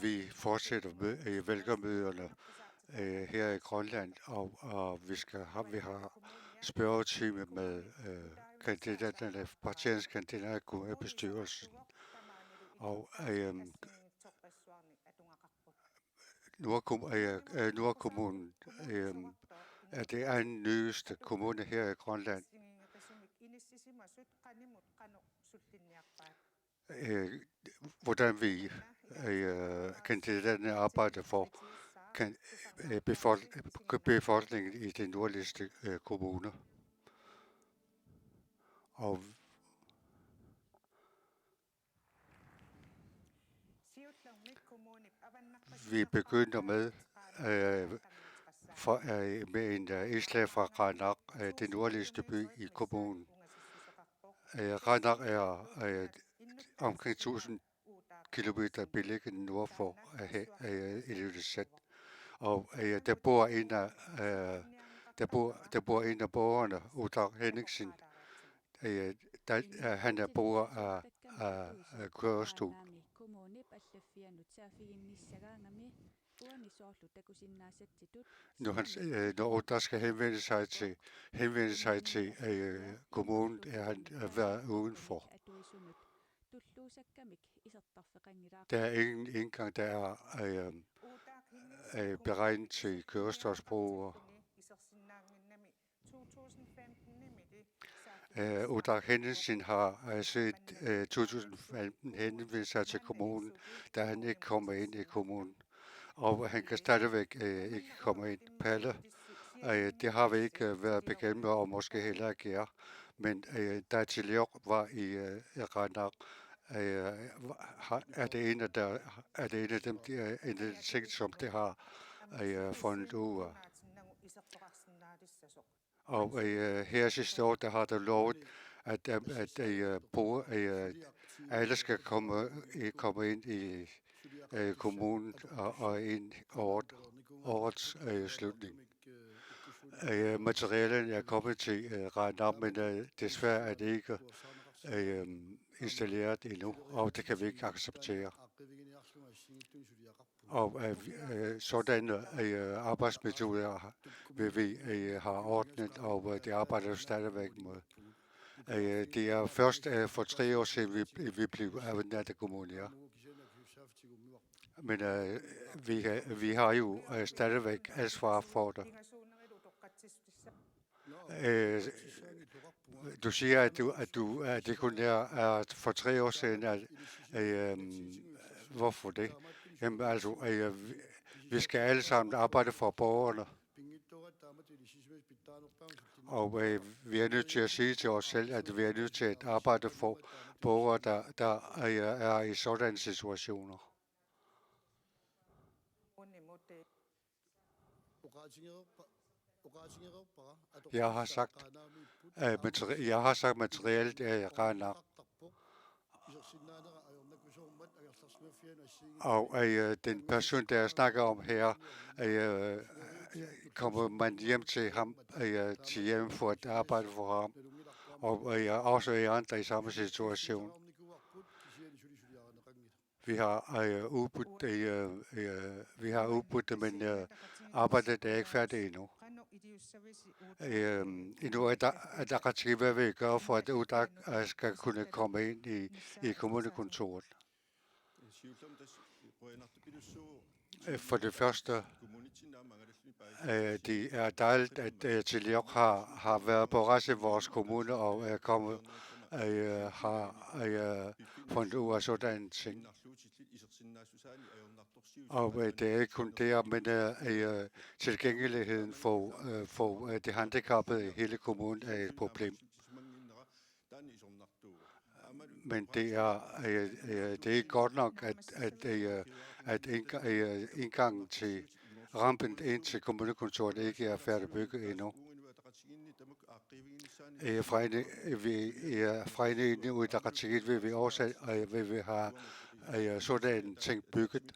Vi fortsætter med vælgermøderne her i Grønland, og vi har spørgetime med kandidaterne, partiernes kandidater i kommunalbestyrelsen. Og Nordkommunen er det anden nyeste kommune her i Grønland. Hvordan vi kandidaterne arbejder for befolkningen i de nordligste kommuner. Og vi begynder med en indslag fra Qaanaaq, den nordligste by i kommunen. Qaanaaq er omkring 1000 kilometer beliggende nord for Ilulissat. Og der bor en af borgerne, Utak Henningsen. Han er borger af kørestol. Når Utak skal henvende sig til kommunen, er han været udenfor. Der er ingen indgang, der er beregnet til kørestolsbrugere. Utak Henningsen har siden 2015 henvendt sig til kommunen, da han ikke kommer ind i kommunen. Og han kan stadigvæk ikke komme ind. Palle, det har vi ikke været bekendt med, og måske heller ikke er. Men da Tilliok var i Qaanaaq, er det en af de ting, som det har fundet ud af. Og her sidste år, der har der lovet, at alle skal komme ind i kommunen og ind årets slutning. Materialerne er kommet til Qaanaaq, men desværre er det ikke installeret endnu, og det kan vi ikke acceptere. Og sådanne arbejdsmetoder vil vi have ordnet, og det arbejder vi stadigvæk med. Det er først for 3 år siden, vi blev afvendt kommuner. Men vi har jo stadigvæk ansvar for det. Du siger, at det kun er for 3 år siden. Hvorfor det? Jamen altså, vi skal alle sammen arbejde for borgerne. Og vi er nødt til at sige til os selv, at vi er nødt til at arbejde for borgere, der er i sådanne situationer. Jeg har sagt materialet er Qaanaaq. Og den person, der snakker om her, kommer man hjem til ham, til hjem for at arbejde for ham. Og også i andre i samme situation. Vi har udbudt det, men arbejdet er ikke færdigt endnu. Hvad vil I gøre for, at Utak skal kunne komme ind i kommunekontoret? For det første, det er dejligt, at Tilliok har været på rejse i vores kommune og er kommet har fundet ud af sådan ting. Og det er ikke kun det, men tilgængeligheden for de handicappede i hele kommunen er et problem. Men det er ikke godt nok, at indgangen til rampen ind til kommunekontoret ikke er færdigbygget endnu. Fra en ud af Qaanaaq vil vi også have sådan ting bygget.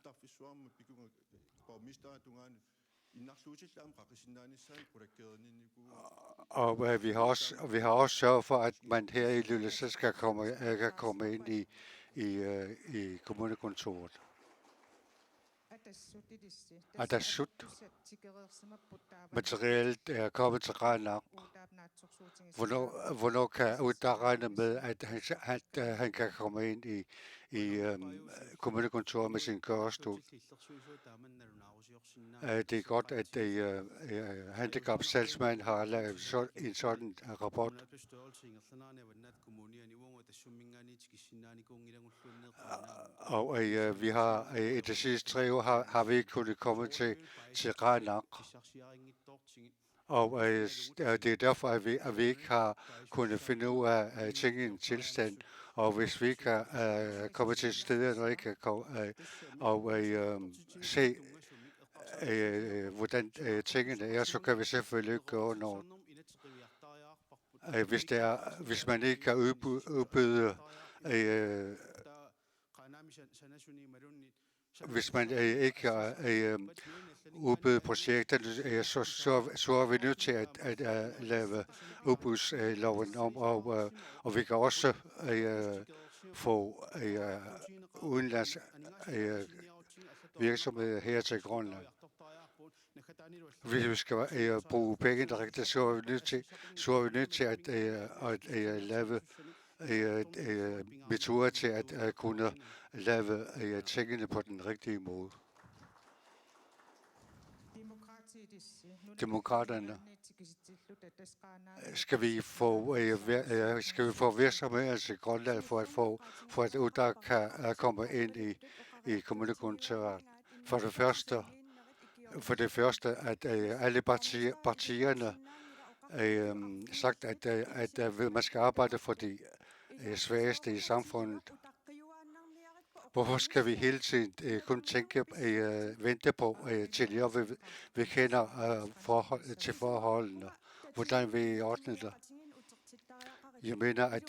Og vi har også sørget for, at man her i Lillesand kan komme ind i kommunekontoret. Atassut. Materialet er kommet til Qaanaaq. Hvornår kan Uta regne med, at han kan komme ind i kommunekontoret med sin kørestol? Det er godt, at handicapsalgsmanden har lavet en sådan rapport. Og vi har i de sidste 3 år har vi ikke kunnet komme til Qaanaaq. Og det er derfor, at vi ikke har kunnet finde ud af tingens tilstand. Og hvis vi ikke kan komme til stedet og ikke kan komme og se, hvordan tingene er, så kan vi selvfølgelig ikke gøre noget. Hvis man ikke kan udbyde hvis man ikke kan udbyde projekter, så er vi nødt til at lave udbudsloven om, og vi kan også få udenlands virksomheder her til Grønland. Hvis vi skal bruge penge direkte, så er vi nødt til at lave metoder til at kunne lave tingene på den rigtige måde. Demokraterne. Skal vi få virksomheder til Grønland for at Uta kan komme ind i kommunekontoret? For det første, at alle partierne sagt, at man skal arbejde for de svageste i samfundet. Hvorfor skal vi hele tiden kun vente på, til vi kender til forholdene? Hvordan vi ordner det? Jeg mener, at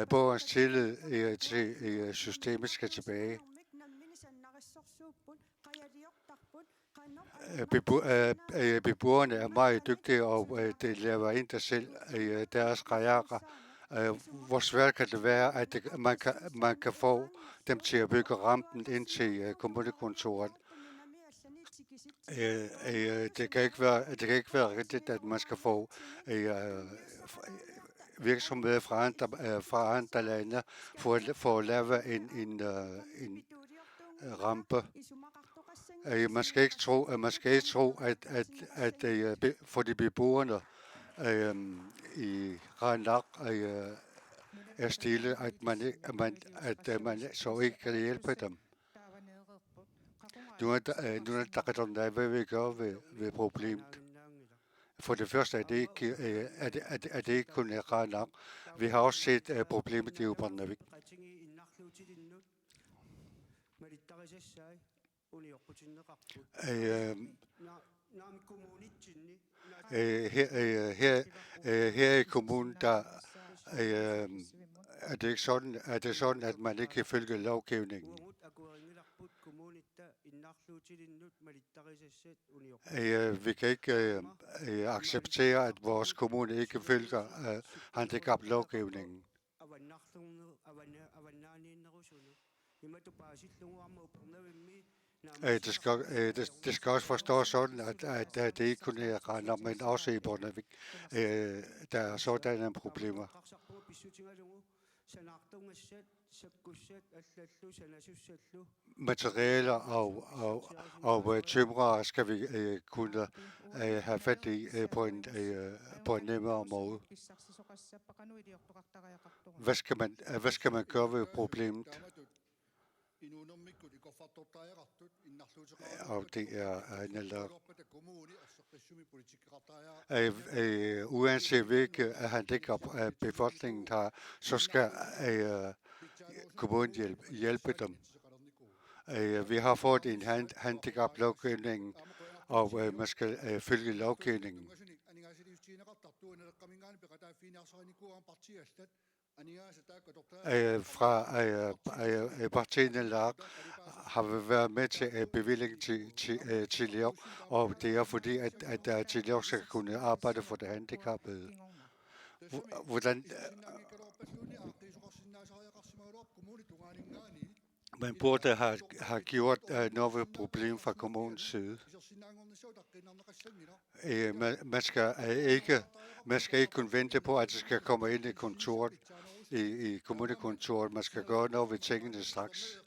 borgerens tillid til systemet skal tilbage. Beboerne er meget dygtige, og de laver ind der selv deres karriere. Hvor svært kan det være, at man kan få dem til at bygge rampen ind til kommunekontoret? Det kan ikke være rigtigt, at man skal få virksomheder fra andre lande for at lave en rampe. Man skal ikke tro, at for de beboerne i Qaanaaq er stille, at man så ikke kan hjælpe dem. Nu er der, hvad vi gør ved problemet. For det første er det ikke kun i Qaanaaq. Vi har også set problemet i Upernavik. Her i kommunen, der er det sådan, at man ikke kan følge lovgivningen. Vi kan ikke acceptere, at vores kommune ikke følger handicaplovgivningen. Det skal også forstås sådan, at det ikke kun er Qaanaaq, men også i Upernavik, der er sådanne problemer. Materialer og tømrere skal vi kunne have fat i på en nemmere måde. Hvad skal man gøre ved problemet? Og det er uanset hvilke handicap befolkningen har, så skal kommunen hjælpe dem. Vi har fået en handicaplovgivning, og man skal følge lovgivningen. fra Partinelag har vi været med til bevilling til Chiliok, og det er fordi, at Chiliok skal kunne arbejde for det handicappede. Hvordan man burde have gjort noget ved problemet fra kommunens side. Man skal ikke kun vente på, at det skal komme ind i kontoret, i kommunekontoret. Man skal gøre noget ved tingene straks.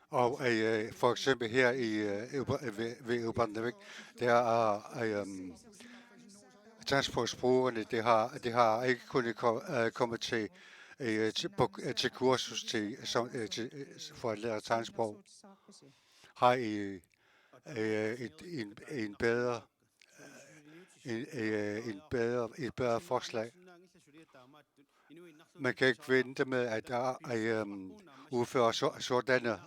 Og for eksempel her ved Ubanavik, der er transportbrugerne, det har ikke kunnet komme til kursus for at lære tegnsprog. Har I et bedre forslag? Man kan ikke vente med at udføre sådanne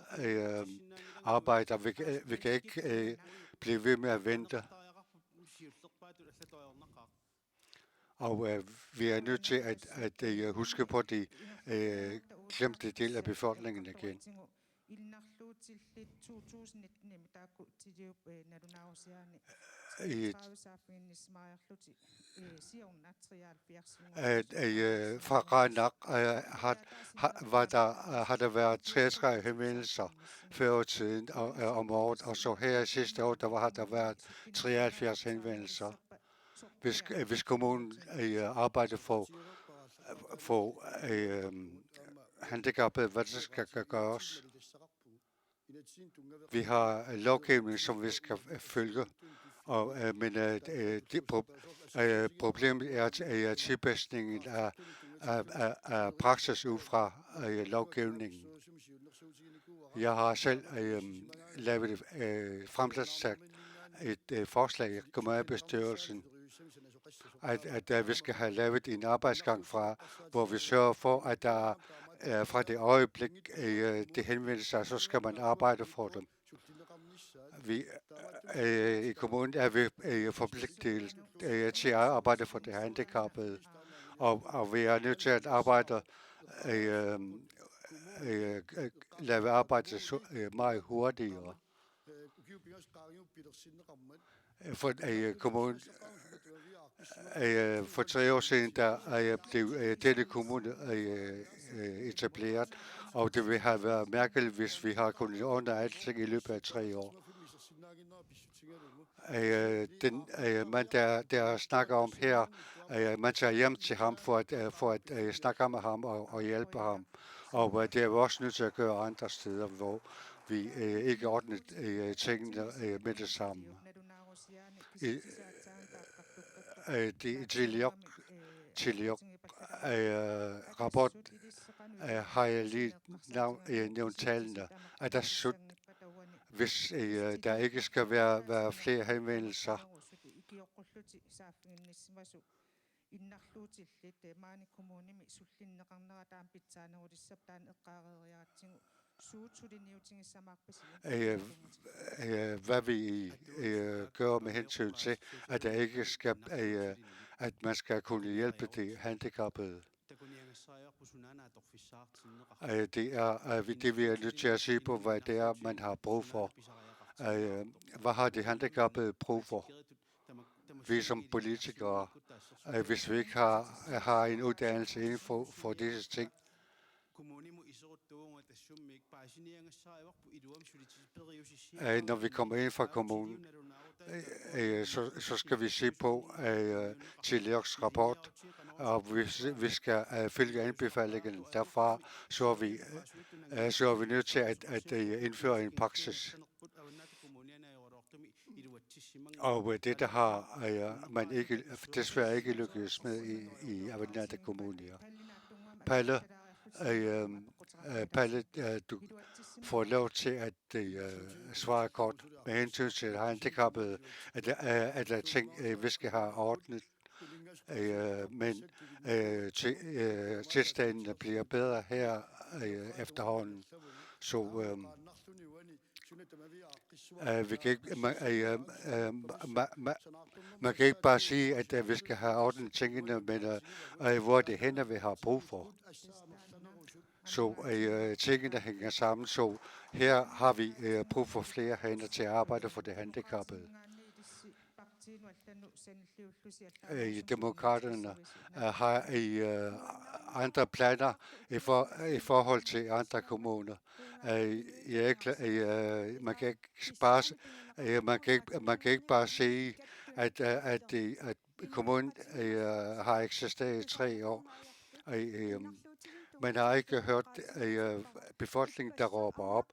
arbejder. Vi kan ikke blive ved med at vente. Og vi er nødt til at huske på de glemte del af befolkningen igen. Fra Qaanaaq har der været 33 henvendelser før tiden om året, og så her sidste år har der været 73 henvendelser. Hvis kommunen arbejder for handicappede, hvad det skal gøres. Vi har lovgivning, som vi skal følge, men problemet er tilpasningen af praksis ud fra lovgivningen. Jeg har selv fremsat et forslag i kommunalbestyrelsen, at vi skal have lavet en arbejdsgang hvor vi sørger for, at der fra det øjeblik, det henvender sig, så skal man arbejde for dem. I kommunen er vi forpligtet til at arbejde for det handicappede, og vi er nødt til at arbejde, lave arbejde meget hurtigere. For kommunen for 3 år siden, der blev denne kommune etableret, og det vil have været mærkeligt, hvis vi har kunnet ordne alting i løbet af 3 år. Den mand, der snakker om her, man tager hjem til ham for at snakke med ham og hjælpe ham. Og det er vi også nødt til at gøre andre steder, hvor vi ikke ordner tingene med det samme. Chiliok rapport har jeg lige nævnt tallene, at der hvis der ikke skal være flere henvendelser, hvad vi gør med hensyn til, at der ikke skal, at man skal kunne hjælpe de handicappede. Det vi er nødt til at se på, hvad det er, man har brug for. Hvad har de handicappede brug for? Vi som politikere, hvis vi ikke har en uddannelse inden for disse ting, når vi kommer ind fra kommunen, så skal vi se på Chilioks rapport, og vi skal følge anbefalingen derfra, så er vi nødt til at indføre en praksis. Og det, der har man desværre ikke lykkedes med i Avannaata Kommune. Palle, du får lov til at svare kort med hensyn til handicappede, at der ting, vi skal have ordnet, men tilstanden bliver bedre her efterhånden. Så Vi kan ikke, man kan ikke bare sige, at vi skal have ordnet tingene, men hvor det hænder, vi har brug for. Så tingene hænger sammen, så her har vi brug for flere hænder til at arbejde for det handicappede. Demokraterne har andre planer i forhold til andre kommuner. Man kan ikke bare sige, at kommunen har eksisteret i 3 år. Man har ikke hørt befolkningen, der råber op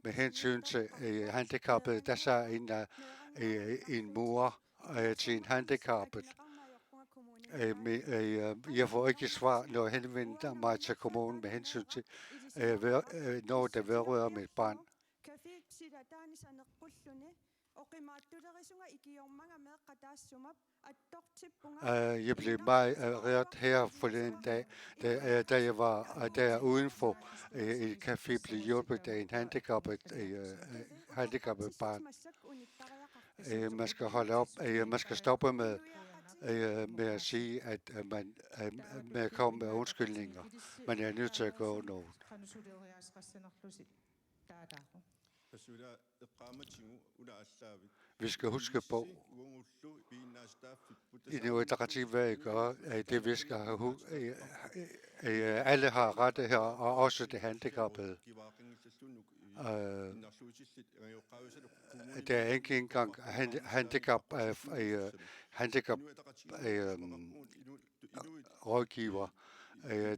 med hensyn til handicappede. Der sagde en mor til en handicappet. Jeg får ikke svar, når jeg henvender mig til kommunen med hensyn til, når det vedrører mit barn. Jeg blev meget rørt her forleden dag, da jeg var der udenfor i café, blev hjulpet af en handicappet barn. Man skal holde op, man skal stoppe med at sige, at man med at komme med undskyldninger. Man er nødt til at gøre noget. Vi skal huske på, i noget der hvad jeg gør, det vi skal have. Alle har rette her, og også det handicappede. Der er ikke engang handicap rådgiver,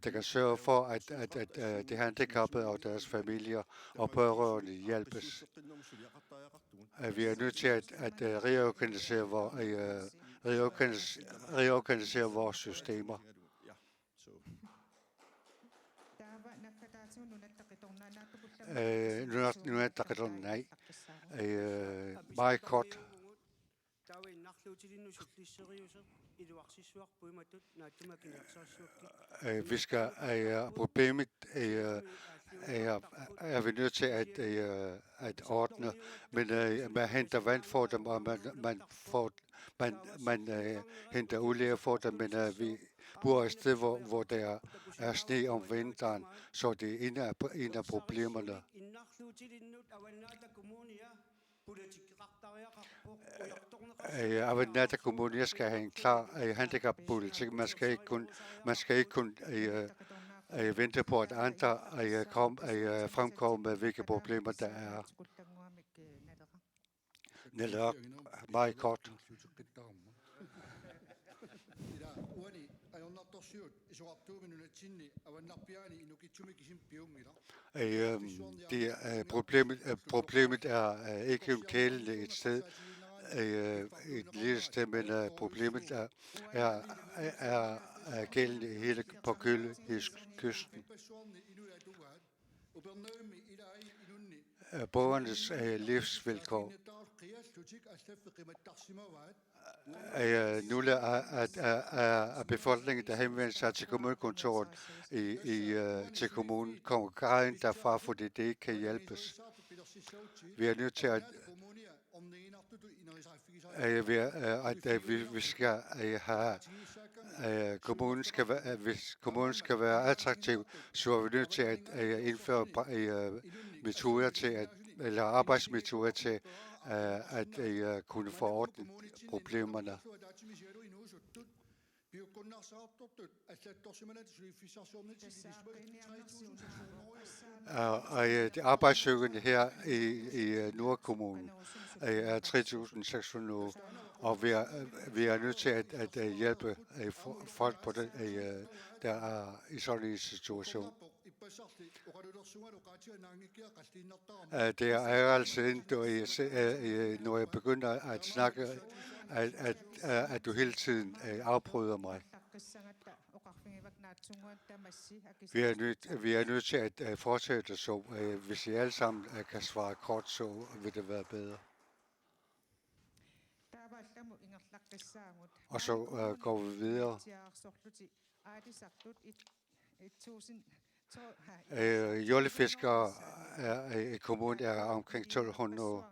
der kan sørge for, at de handicappede og deres familier og pårørende hjælpes. Vi er nødt til at reorganisere vores systemer. Nu er der nej. Meget kort. Vi skal problemet er vi nødt til at ordne, men man henter vand for dem, og man henter olie for dem, men vi bor et sted, hvor der er sne om vinteren, så det er en af problemerne. Avannaata Kommune skal have en klar handicappolitik. Man skal ikke kun vente på, at andre fremkommer med, hvilke problemer der er. Netop meget kort. Problemet er ikke kælende et sted, et lille sted, men problemet er gældende hele på kysten. Borgernes livsvilkår. Nogle af befolkningen, der henvender sig til kommunekontoret til kommunen, kommer græden derfra, fordi det ikke kan hjælpes. Vi er nødt til at vi skal have hvis kommunen skal være attraktiv, så er vi nødt til at indføre metoder til eller arbejdsmetoder til at kunne få ordnet problemerne. De arbejdssøgende her i Nordkommunen er 3.600, og vi er nødt til at hjælpe folk på den, der er i sådan en situation. Det er altså når jeg begynder at snakke, at du hele tiden afbryder mig. Vi er nødt til at fortsætte, så hvis I alle sammen kan svare kort, så vil det være bedre. Og så går vi videre. Jollefiskere i kommunen er omkring 1200,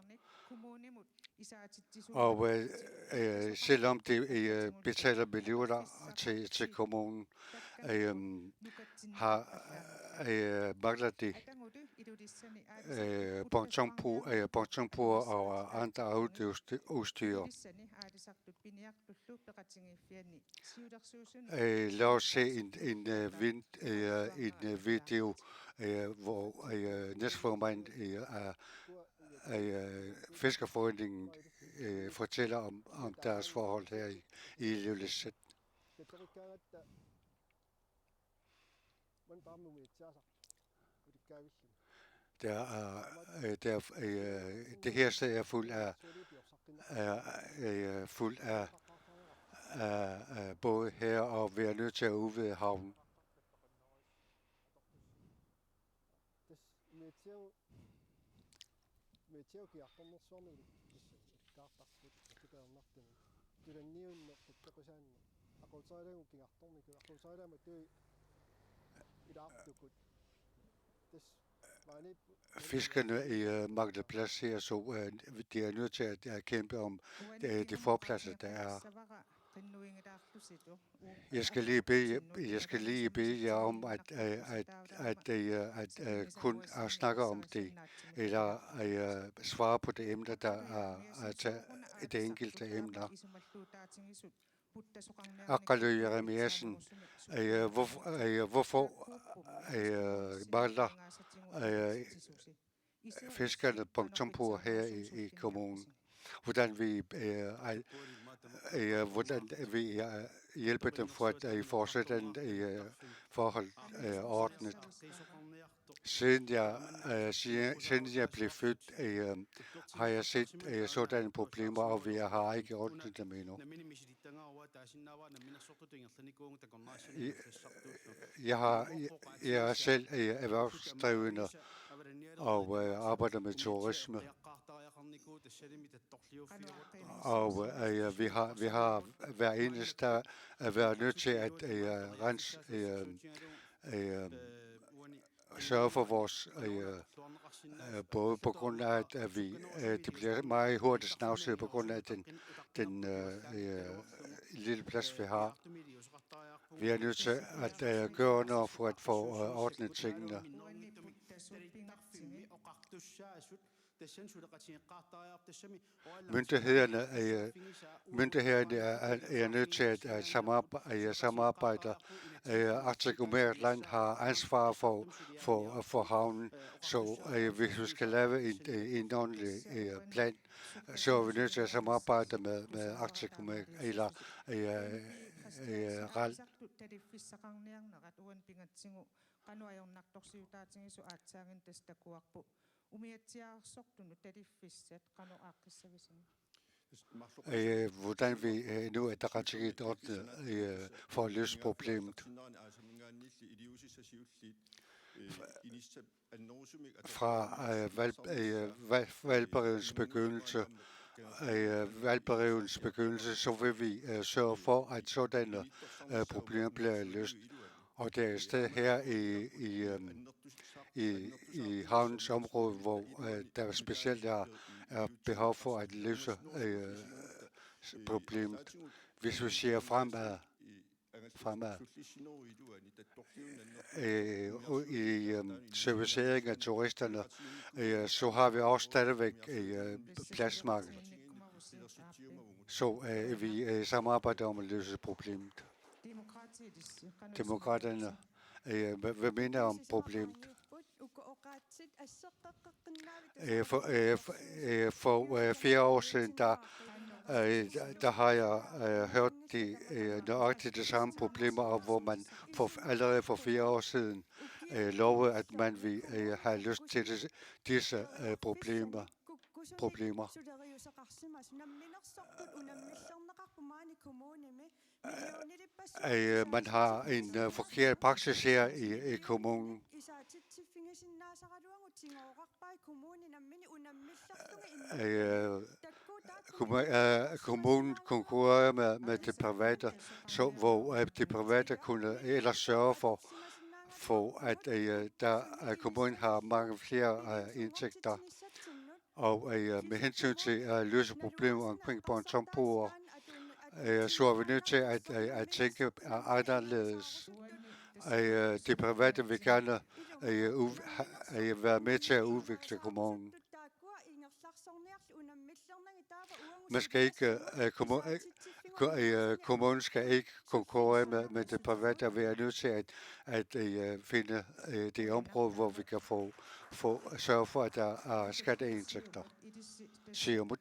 og selvom de betaler millioner til kommunen, mangler de pontonbrug og andre udstyr. Lad os se en video, hvor næstformand af Fiskerforeningen fortæller om deres forhold her i Ilulissat. Det her sted er fuld af både her, og vi er nødt til at udvide havnen. Fiskerne mangler plads her, så de er nødt til at kæmpe om de forpladser, der er. Jeg skal lige bede jer om at kun snakke om det, eller svare på det emne, der er det enkelte emner. Aqalø Jeremiasen, hvorfor mangler fiskerne pontonbrug her i kommunen? Hvordan vi hjælper dem for at fortsætte forhold ordnet. Siden jeg blev født, har jeg set sådanne problemer, og vi har ikke ordnet dem endnu. Jeg er selv erhvervsdrivende og arbejder med turisme. Og vi har hver eneste dag været nødt til at sørge for vores både på grund af, at det bliver meget hurtigt snavset på grund af den lille plads, vi har. Vi er nødt til at gøre noget for at få ordnet tingene. Myndighederne er nødt til at samarbejde. Arctic Omeretland har ansvar for havnen, så hvis vi skal lave en ordentlig plan, så er vi nødt til at samarbejde med Arctic Omeretland eller RAL. Hvordan vi nu er der ret ikke ordnet for at løse problemet. Fra valgperiodens begyndelse, så vil vi sørge for, at sådanne problemer bliver løst. Og det er et sted her i havnens område, hvor der specielt er behov for at løse problemet. Hvis vi ser fremad i servicering af turisterne, så har vi også stadigvæk pladsmangel. Så vi samarbejder om at løse problemet. Demokraterne, hvad mener om problemet? For 4 år siden, der har jeg hørt nøjagtigt de samme problemer, hvor man allerede for 4 år siden lovede, at man ville have lyst til disse problemer. Man har en forkert praksis her i kommunen. Kommunen konkurrerer med det private, så hvor det private kunne ellers sørge for at kommunen har mange flere indtægter. Og med hensyn til at løse problemer omkring Pontompoer, så er vi nødt til at tænke anderledes. Det private vil gerne være med til at udvikle kommunen. Man skal ikke, kommunen skal ikke konkurrere med det private, og vi er nødt til at finde det område, hvor vi kan sørge for, at der er skatteindtægter. Siumut.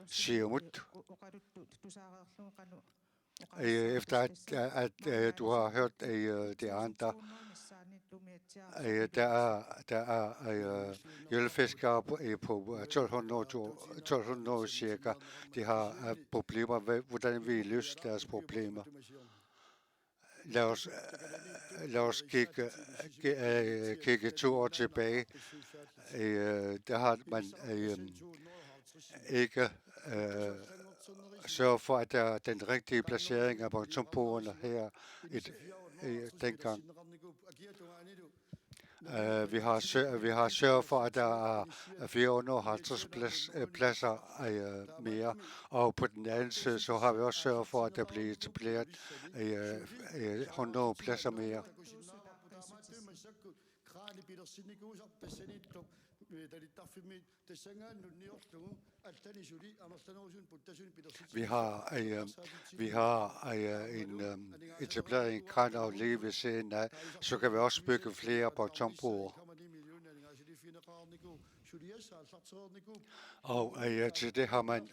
Siumut. Efter at du har hørt de andre, der er jøllefiskere på 1200 cirka. De har problemer. Hvordan vi løser deres problemer? Lad os kigge 2 år tilbage. Der har man ikke sørge for, at der er den rigtige placering af pontonpoerne her dengang. Vi har sørget for, at der er 450 pladser mere, og på den anden side, så har vi også sørget for, at der bliver etableret 100 pladser mere. Vi har etableret en kran lige ved siden af, så kan vi også bygge flere pontonbroer. Og til det har man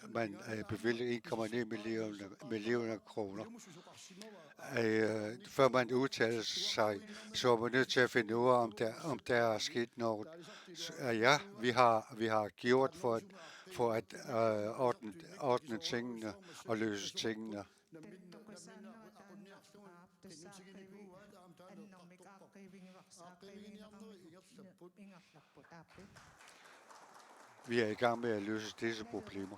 bevilget 1,9 millioner kroner. Før man udtaler sig, så er man nødt til at finde ud af, om der er sket noget. Ja, vi har gjort for at ordne tingene og løse tingene. Vi er i gang med at løse disse problemer.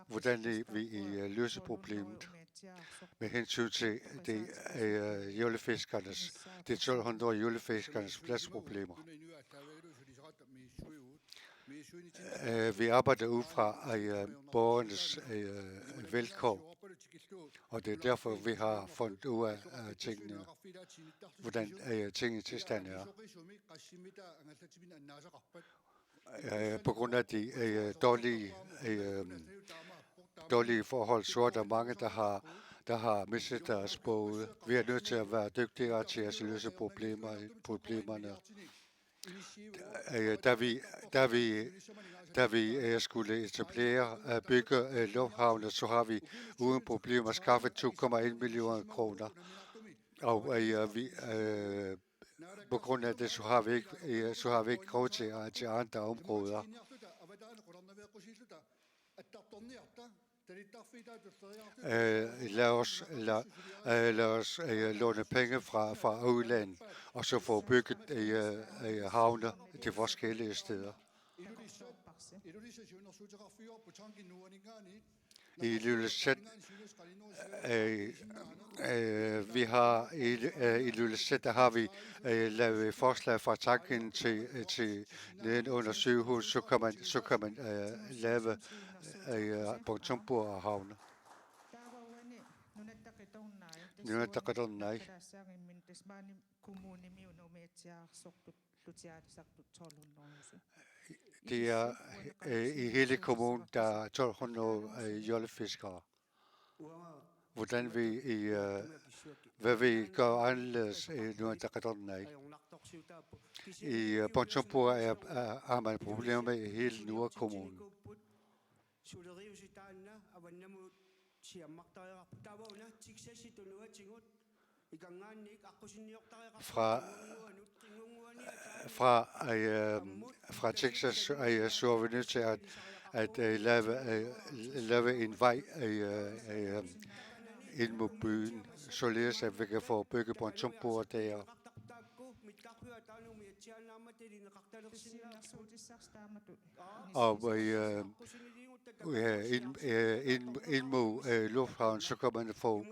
Hvordan vi løser problemet med hensyn til de 1200 jøllefiskernes pladsproblemer. Vi arbejder ud fra borgernes vilkår, og det er derfor, vi har fundet ud af tingene, hvordan tingene tilstand er. På grund af de dårlige forhold, så er der mange, der har mistet deres både. Vi er nødt til at være dygtigere til at løse problemerne. Da vi skulle bygge lufthavne, så har vi uden problemer skaffet 2,1 millioner kroner. Og på grund af det, så har vi ikke råd til andre områder. Lad os låne penge fra udlandet, og så få bygget havne de forskellige steder. I Ilulissat, der har vi lavet forslag fra tanken til neden under sygehus, så kan man lave pontonbroer og havne. Det er i hele kommunen, der er 1200 jollefiskere. Hvad vi gør anderledes nu end der i pontonbroer har man problemer med i hele Nordkommunen. Fra Texas så er vi nødt til at lave en vej ind mod byen, således at vi kan få bygget pontonbroer der. Og ind mod lufthavnen, så kan man få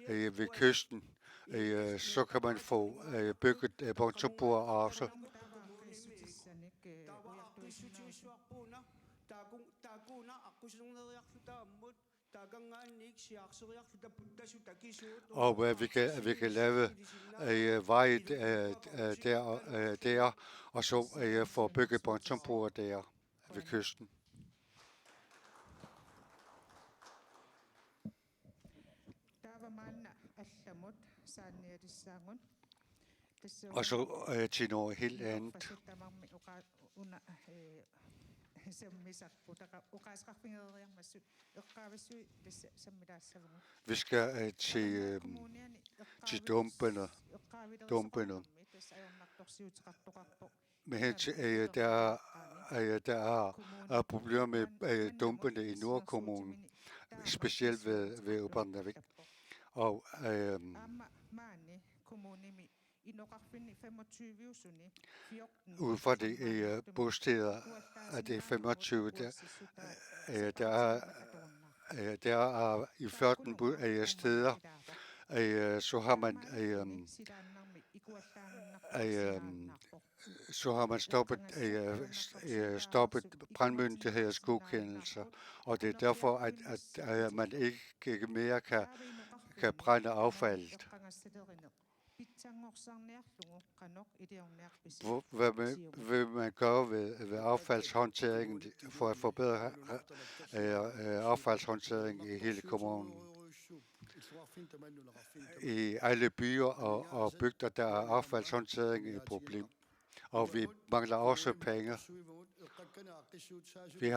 ved kysten, så kan man få bygget pontonbord også. Og vi kan lave vej der, og så få bygget pontonbord der ved kysten. Og så til noget helt andet. Vi skal til dumpene. Men der er problemer med dumpene i Nordkommunen, specielt ved Upernavik. Og ud fra de bosteder, at det er 25, der er i 14 steder, så har man stoppet brandmyndigheders godkendelser, og det er derfor, at man ikke mere kan brænde affaldet. Hvad vil man gøre ved affaldshåndteringen for at forbedre affaldshåndteringen i hele kommunen? I alle byer og bygder, der er affaldshåndtering et problem. Og vi mangler også penge. Vi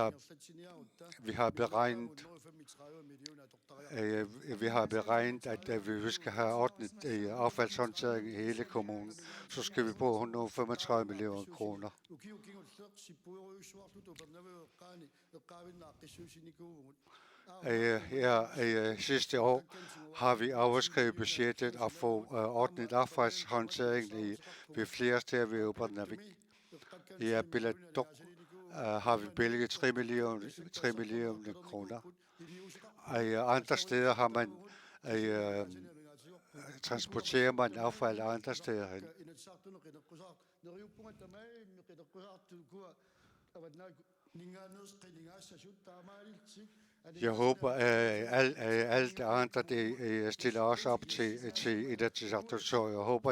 har beregnet, at vi skal have ordnet affaldshåndtering i hele kommunen, så skal vi bruge 135 millioner kroner. Sidste år har vi overskrevet budgettet og få ordnet affaldshåndtering ved flere steder ved Upernavik. I Abiladok har vi bevilget 3 millioner kroner. Andre steder har man transporterer man affald andre steder hen. Jeg håber, at alt det andre det stiller også op til Inatsisartut, så jeg håber,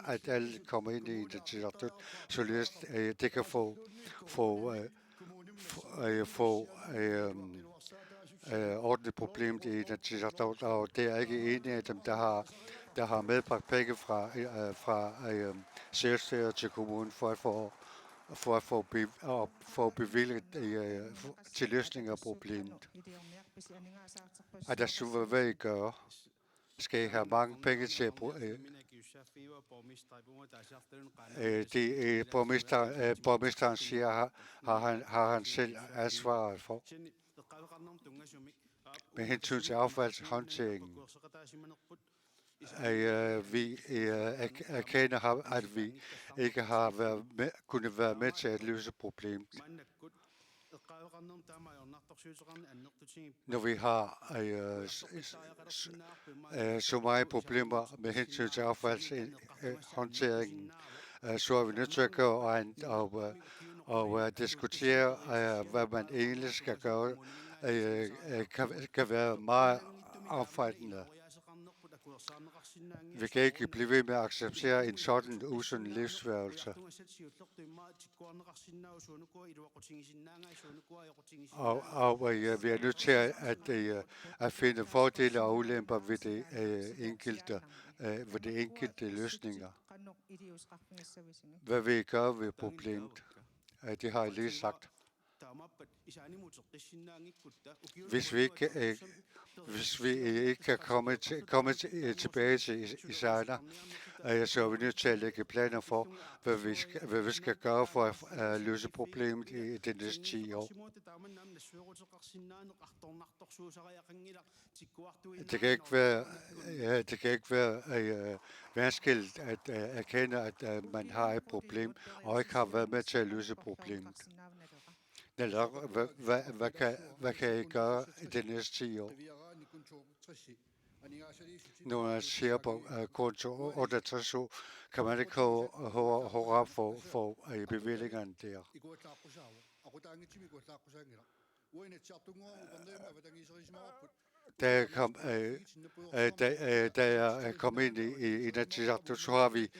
at alle kommer ind i Inatsisartut, således det kan få ordentligt problemet i Inatsisartut, og det er ikke en af dem, der har medbragt penge fra selvstyret til kommunen for at få bevilget til løsning af problemet. Og der så hvad I gør. Skal I have mange penge til at bruge? Borgmesteren siger, har han selv ansvaret for. Med hensyn til affaldshåndteringen. Vi erkender, at vi ikke har kunnet være med til at løse problemet. Når vi har så mange problemer med hensyn til affaldshåndteringen, så er vi nødt til at gå og diskutere, hvad man egentlig skal gøre, kan være meget omfattende. Vi kan ikke blive ved med at acceptere en sådan usund livsførelse. Og vi er nødt til at finde fordele og ulemper ved de enkelte løsninger. Hvad vil I gøre ved problemet? Det har jeg lige sagt. Hvis vi ikke kan komme tilbage til Isana, så er vi nødt til at lægge planer for, hvad vi skal gøre for at løse problemet i de næste 10 år. Det kan ikke være vanskeligt at erkende, at man har et problem, og ikke har været med til at løse problemet. Eller hvad kan I gøre i de næste 10 år? Når man ser på konto 68 år, kan man ikke hurra for bevillingerne der. Da jeg kom ind i Inatsisartut, så har vi,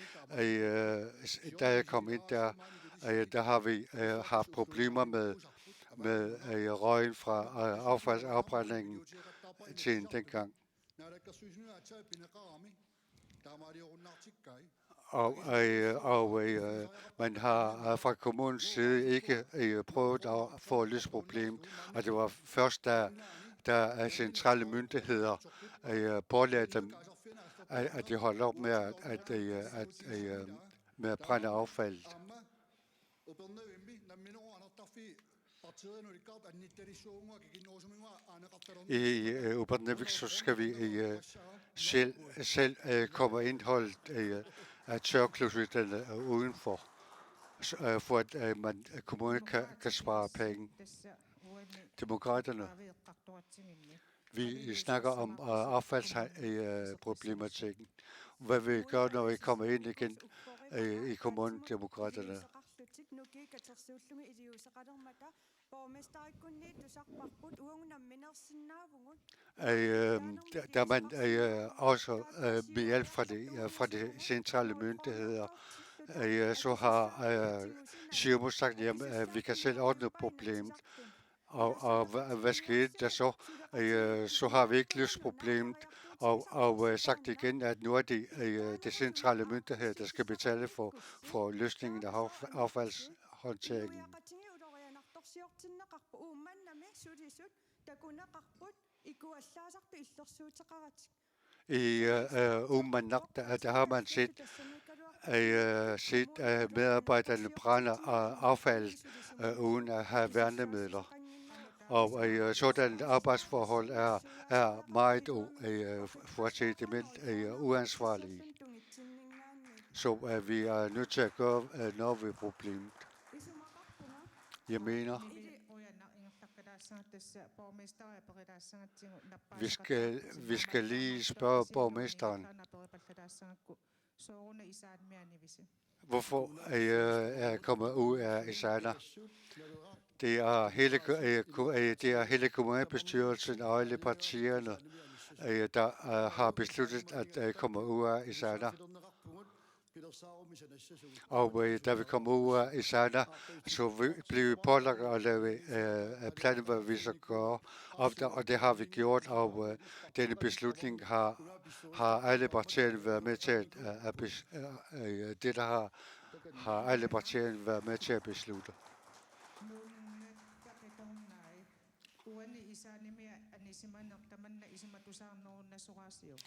da jeg kom ind der har vi haft problemer med røgen fra affaldsafbrændingen til dengang. Og man har fra kommunens side ikke prøvet at få løst problemet, og det var først da centrale myndigheder pålagde dem, at de holdt op med at brænde affaldet. I Upernavik så skal vi selv komme indholdet af tørklosetterne udenfor, for at kommunen kan spare penge. Demokraterne. Vi snakker om affaldsproblematikken. Hvad vil I gøre, når I kommer ind igen i kommunen, demokraterne? Da man også med hjælp fra de centrale myndigheder, så har Siumut sagt, at vi kan selv ordne problemet. Og hvad skete der så? Så har vi ikke løst problemet, og sagt igen, at nu er det de centrale myndigheder, der skal betale for løsningen af affaldshåndteringen. I Uummannaq, der har man set medarbejderne brænder affaldet uden at have værnemidler. Og sådan arbejdsforhold er meget for at sige det mildt uansvarlige. Så vi er nødt til at gøre noget ved problemet. Jeg mener, vi skal lige spørge borgmesteren, hvorfor er kommet ud af Isana. Det er hele kommunalbestyrelsen og alle partierne, der har besluttet at komme ud af Isana. Og da vi kom ud af Isana, så blev vi pålagt at lave planer, hvad vi så gør. Og det har vi gjort, og denne beslutning har alle partierne været med til har alle partierne været med til at beslutte.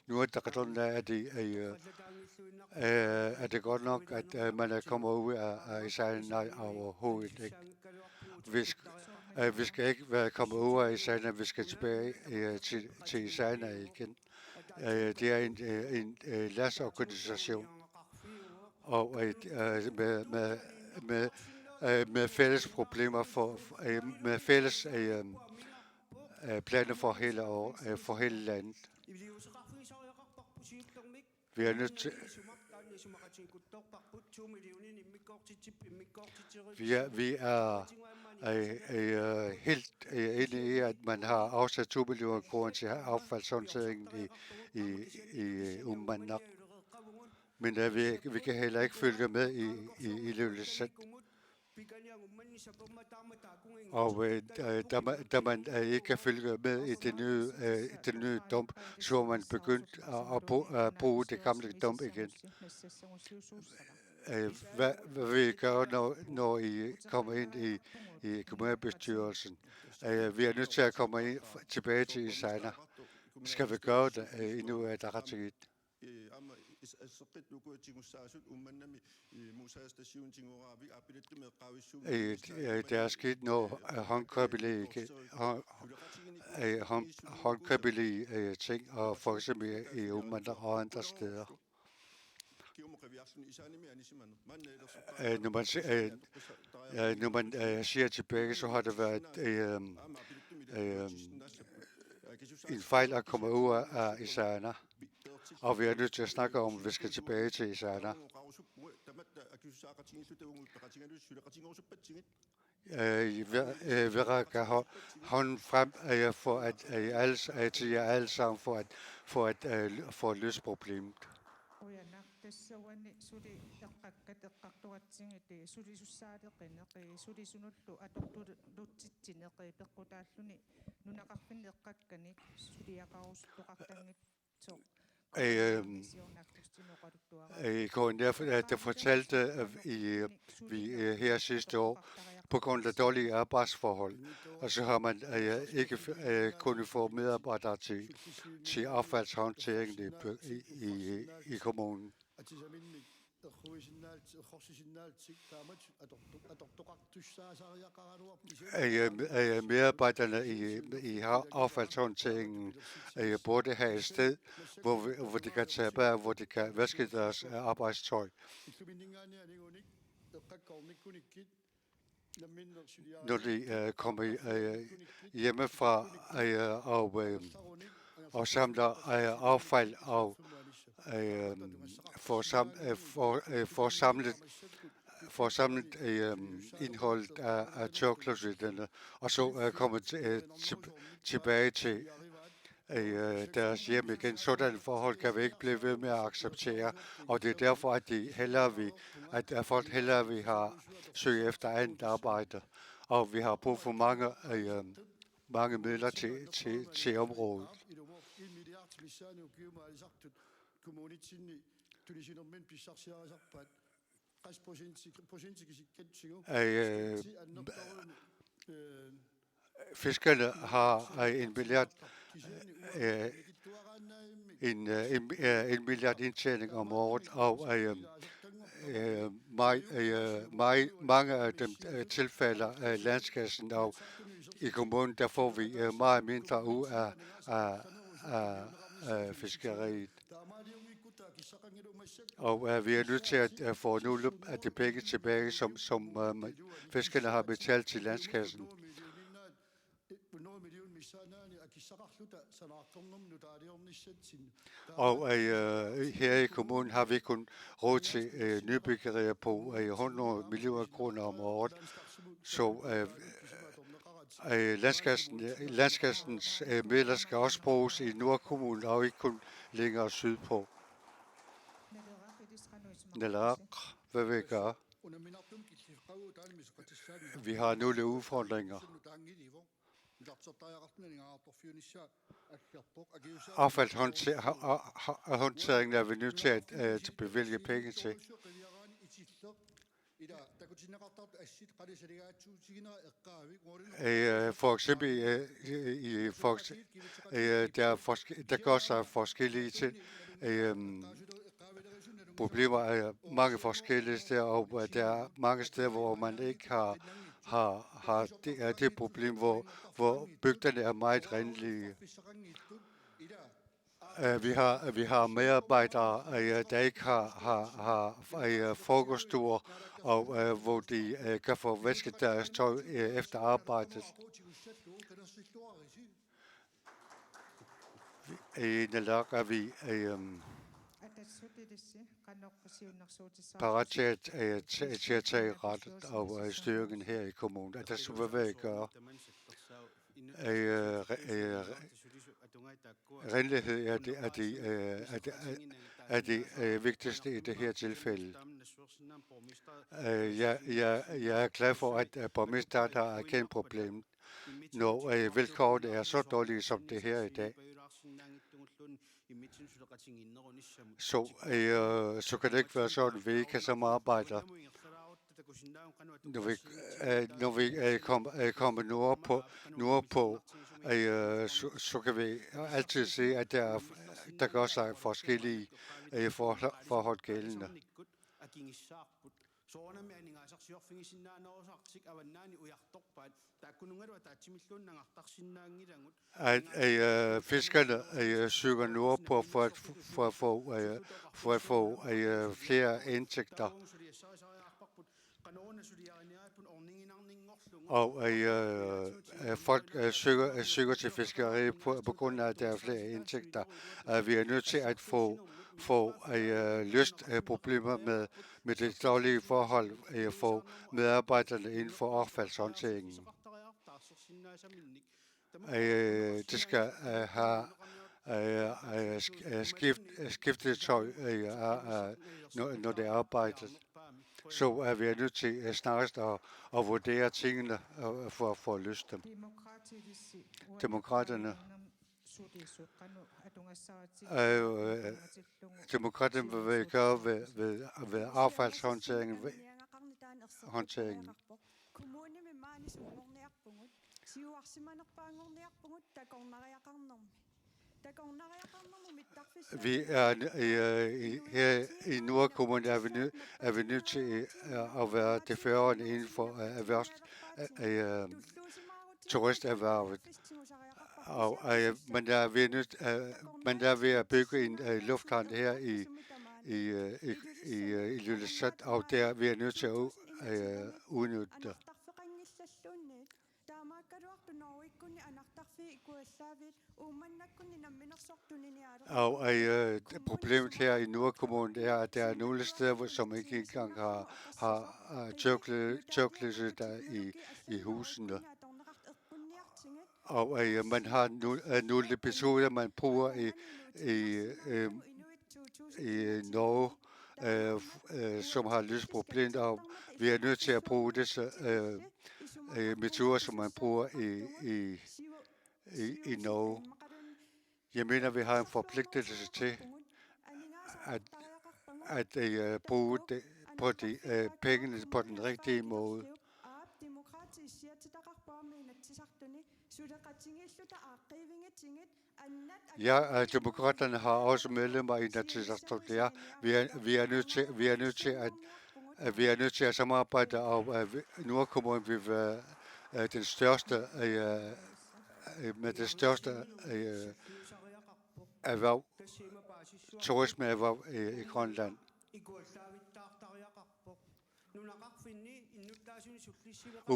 Nu er det godt nok, at man er kommet ud af Isana overhovedet ikke. Vi skal ikke være kommet ud af Isana, vi skal tilbage til Isana igen. Det er en landsorganisation, og med fælles problemer med fælles planer for hele landet. Vi er nødt til vi er helt enige i, at man har afsat 2 millioner kroner til affaldshåndteringen i Uummannaq. Men vi kan heller ikke følge med i Ilulissat. Og da man ikke kan følge med i det nye dump, så har man begyndt at bruge det gamle dump igen. hvad vil I gøre, når I kommer ind i kommunalbestyrelsen? Vi er nødt til at komme tilbage til Isaina. Skal vi gøre det endnu af Ataqatigiit? Der er sket noget håndkøbelige ting, og for eksempel i Umanda og andre steder. Når man siger tilbage, så har det været en fejl at komme ud af Isaina. Og vi er nødt til at snakke om, at vi skal tilbage til Isaina. Vi rækker hånden frem for at alle sammen for at få løst problemet. Der fortalte vi her sidste år, på grund af dårlige arbejdsforhold, og så har man ikke kunnet få medarbejdere til affaldshåndteringen i kommunen. Medarbejderne i affaldshåndteringen burde have et sted, hvor de kan tage bag, hvor de kan vaske deres arbejdstøj. Når de kommer hjemmefra og samler affald og får samlet indholdet af tørklosetterne, og så kommer tilbage til deres hjem igen. Sådan forhold kan vi ikke blive ved med at acceptere, og det er derfor, at folk hellere vil søge efter andet arbejde, og vi har brug for mange midler til området. Fiskerne har en milliard indtjening om året, og mange af dem tilfælder landskassen, og i kommunen der får vi meget mindre ud af fiskeriet. Og vi er nødt til at få nogle af de penge tilbage, som fiskerne har betalt til landskassen. Og her i kommunen har vi kun råd til nybyggerier på 100 millioner kroner om året. Så landskassens midler skal også bruges i Nordkommunen og ikke kun længere sydpå. Hvad vil I gøre? Vi har nogle udfordringer. Affaldshåndteringen er vi nødt til at bevilge penge til. For eksempel, der går sig forskellige til problemer er mange forskellige steder, og der er mange steder, hvor man ikke har det problem, hvor bygderne er meget renlige. Vi har medarbejdere, der ikke har frokoststuer, og hvor de kan få vasket deres tøj efter arbejdet. I Nalak er vi parat til at tage rettet og styrken her i kommunen. At der hvad vil I gøre? Renlighed er det vigtigste i det her tilfælde. Jeg er glad for, at borgmesteren har erkendt problemet, når vilkårene er så dårlige som det her i dag. så kan det ikke være sådan, at vi ikke kan samarbejde. Når vi kommer nordpå, så kan vi altid se, at der gør sig forskellige forhold gældende. At fiskerne søger nordpå for at få flere indtægter. Og folk søger til fiskeri på grund af, at der er flere indtægter. Vi er nødt til at få løst problemer med det dårlige forhold for medarbejderne inden for affaldshåndteringen. Det skal have skiftetøj, når det er arbejdet. Så er vi nødt til snarest at vurdere tingene for at løse dem. Demokraterne vil gøre ved affaldshåndteringen. Vi er her i Nordkommunen er vi nødt til at være det førende inden for turisterhvervet. Og man er ved at bygge en lufthavn her i Ilulissat, og der vi er nødt til at udnytte det. Og problemet her i Nordkommunen er, at der er nogle steder, som ikke engang har tørklæde der i husene. Og man har nogle metoder, man bruger i Norge, som har løst problemet, og vi er nødt til at bruge disse metoder, som man bruger i Norge. Jeg mener, vi har en forpligtelse til at bruge pengene på den rigtige måde. Ja, demokraterne har også medlemmer i Inatsisartut. Ja, vi er nødt til at samarbejde, og Nordkommunen vil være den største med det største erhverv, turismeerhverv i Grønland.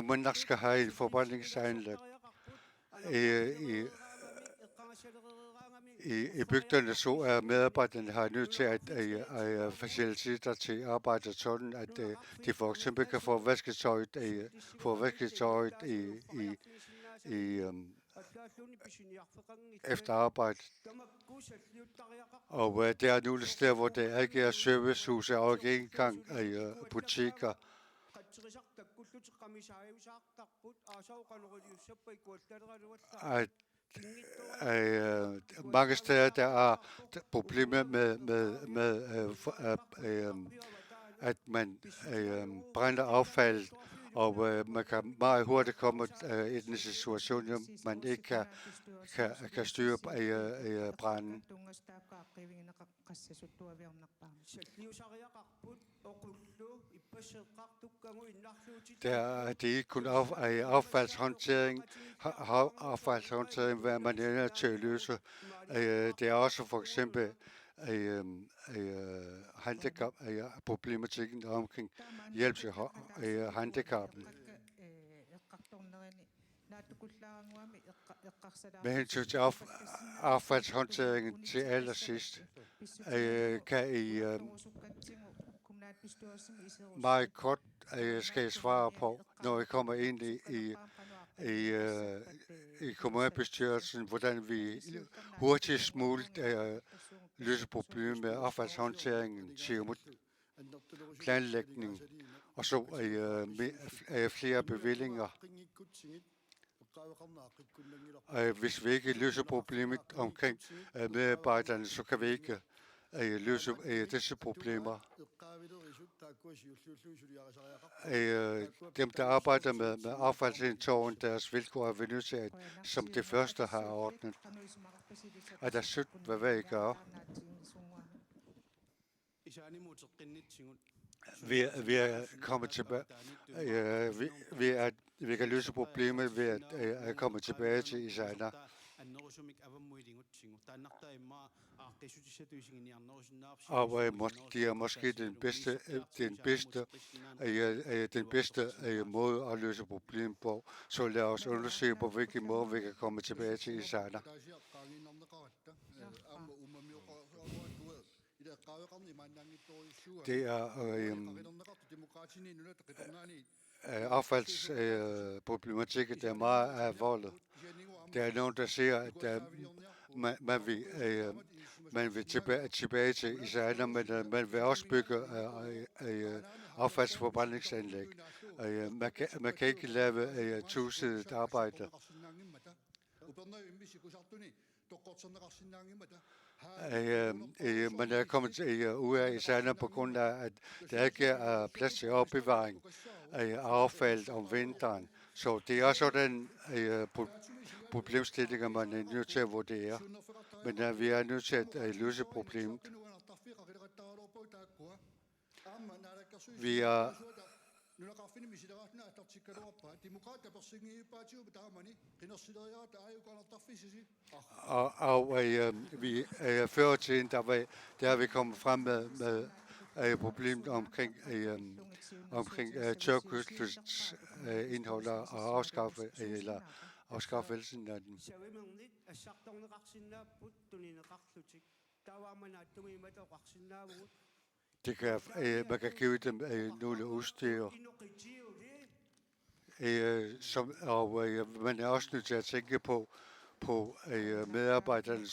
Man skal have en forbrændingsanlæg i bygderne, så er medarbejderne har nødt til at facilitere til arbejde sådan, at de for eksempel kan få vasketøjet efter arbejde. Og der er nogle steder, hvor der ikke er servicehuse og ikke engang butikker. Mange steder der er problemer med at man brænder affald, og man kan meget hurtigt komme i en situation, hvor man ikke kan styre branden. Det er ikke kun affaldshåndtering, hvad man er nødt til at løse. Det er også for eksempel problematikken omkring hjælp til handicappen. Med hensyn til affaldshåndteringen til allersidst, kan I meget kort skal jeg svare på, når I kommer ind i kommunalbestyrelsen, hvordan vi hurtigst muligt løser problemet med affaldshåndteringen, planlægning og så flere bevillinger. Hvis vi ikke løser problemet omkring medarbejderne, så kan vi ikke løse disse problemer. Dem, der arbejder med affaldshåndtering, deres vilkår er vi nødt til at som det første har ordnet. Og der sødt, hvad vi gør. Vi er kommet tilbage. Vi kan løse problemet ved at komme tilbage til Isana. Og det er måske den bedste måde at løse problemet på. Så lad os undersøge, på hvilken måde vi kan komme tilbage til Isana. Det er affaldsproblematikken, der er meget alvorlig. Der er nogen, der siger, at man vil tilbage til Isana, men man vil også bygge affaldsforbrændingsanlæg. Man kan ikke lave tosidigt arbejde. Man er kommet ud af Isana på grund af, at der ikke er plads til opbevaring af affald om vinteren. Så det er også sådan problemstillinger, man er nødt til at vurdere. Men vi er nødt til at løse problemet. Vi er vi før i tiden, der er vi kommet frem med problemet omkring tørkødslets indhold og afskaffelsen af den. Man kan give dem nogle udstyr. Og man er også nødt til at tænke på medarbejderne,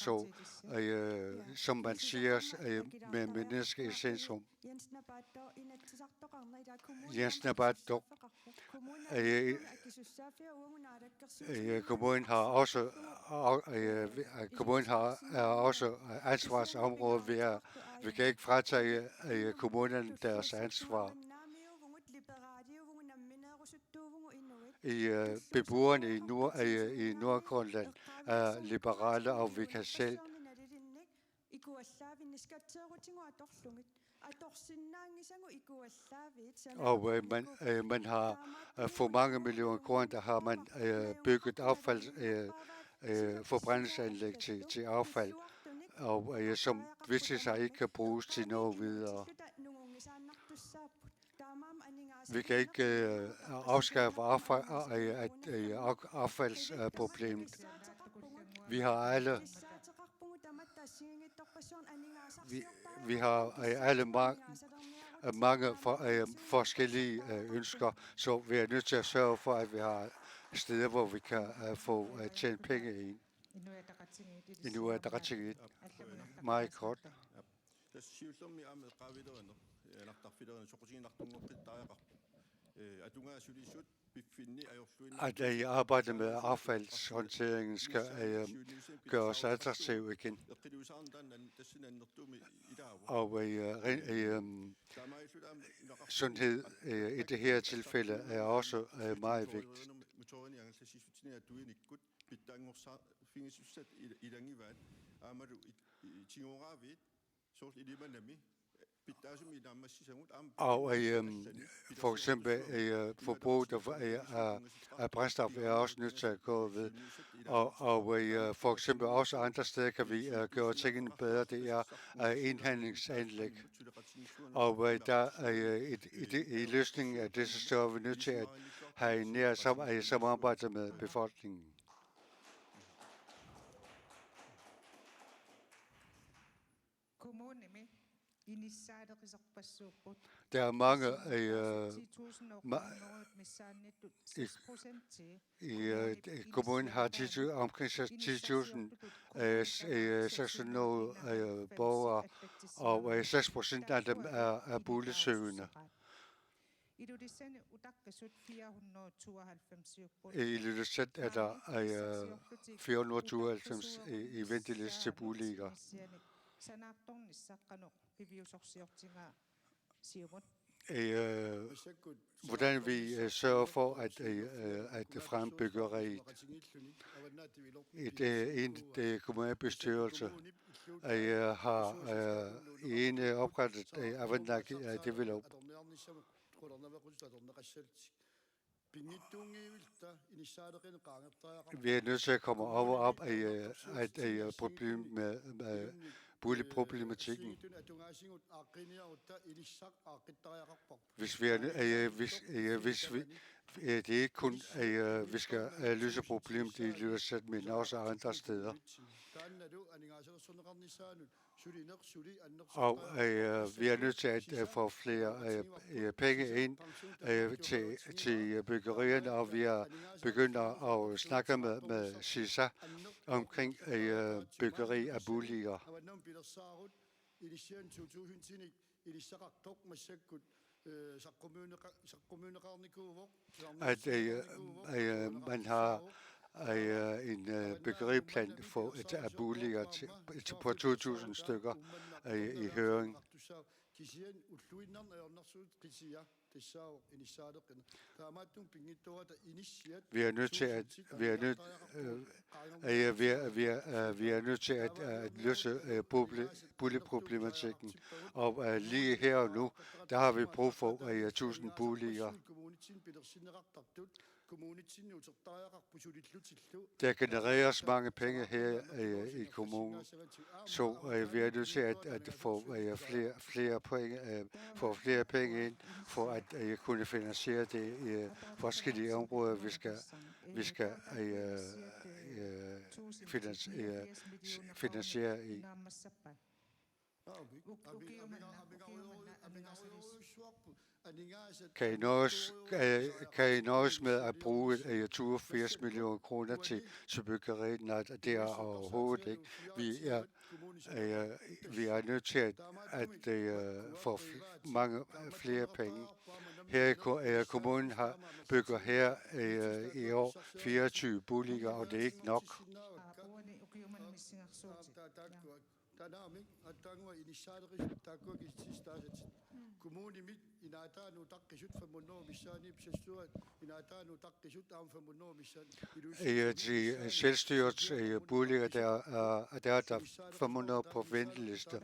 som man siger, med mennesker i centrum. Jens Nabato. Kommunen har også ansvarsområde. Vi kan ikke fratage kommunerne deres ansvar. Beboerne i Nordgrønland er liberale, og vi kan selv. Og man har for mange millioner kroner, der har man bygget forbrændingsanlæg til affald, og som viser sig ikke kan bruges til noget videre. Vi kan ikke afskaffe affaldsproblemet. Vi har alle mange forskellige ønsker, så vi er nødt til at sørge for, at vi har steder, hvor vi kan få tjent penge ind. Nu er der ret meget kort. At arbejde med affaldshåndteringen skal gøre os attraktive igen. Og sundhed i det her tilfælde er også meget vigtigt. Og for eksempel forbruget af brændstof er også nødt til at gå ved. Og for eksempel også andre steder kan vi gøre tingene bedre. Det er indhandlingsanlæg. Og i løsningen af det, så er vi nødt til at have en nær samarbejde med befolkningen. Der er mange kommunen har omkring 10.600 borgere, og 6% af dem er boligsøgende. I Ilulissat er der 492 i venteliste til boligger. Hvordan vi sørger for at fremme byggeriet. En kommunalbestyrelse har oprettet Avannak Develop. Vi er nødt til at komme op af problem med boligproblematikken. Hvis det er ikke kun, vi skal løse problemet i Ilulissat, men også andre steder. Og vi er nødt til at få flere penge ind til byggerierne, og vi er begyndt at snakke med CISA omkring byggeri af boliger. At man har en byggeriplan af boliger på 2.000 stykker i høring. Vi er nødt til at løse boligproblematikken, og lige her og nu, der har vi brug for 1.000 boliger. Der genereres mange penge her i kommunen, så vi er nødt til at få flere penge ind, for at kunne finansiere det forskellige områder, vi skal finansiere i. Kan I nøjes med at bruge 82 millioner kroner til byggeriet? Nej, det er overhovedet ikke. Vi er nødt til at få mange flere penge. Her i kommunen bygger her i år 24 boliger, og det er ikke nok. De selvstyrets boliger, der er 500 på venteliste,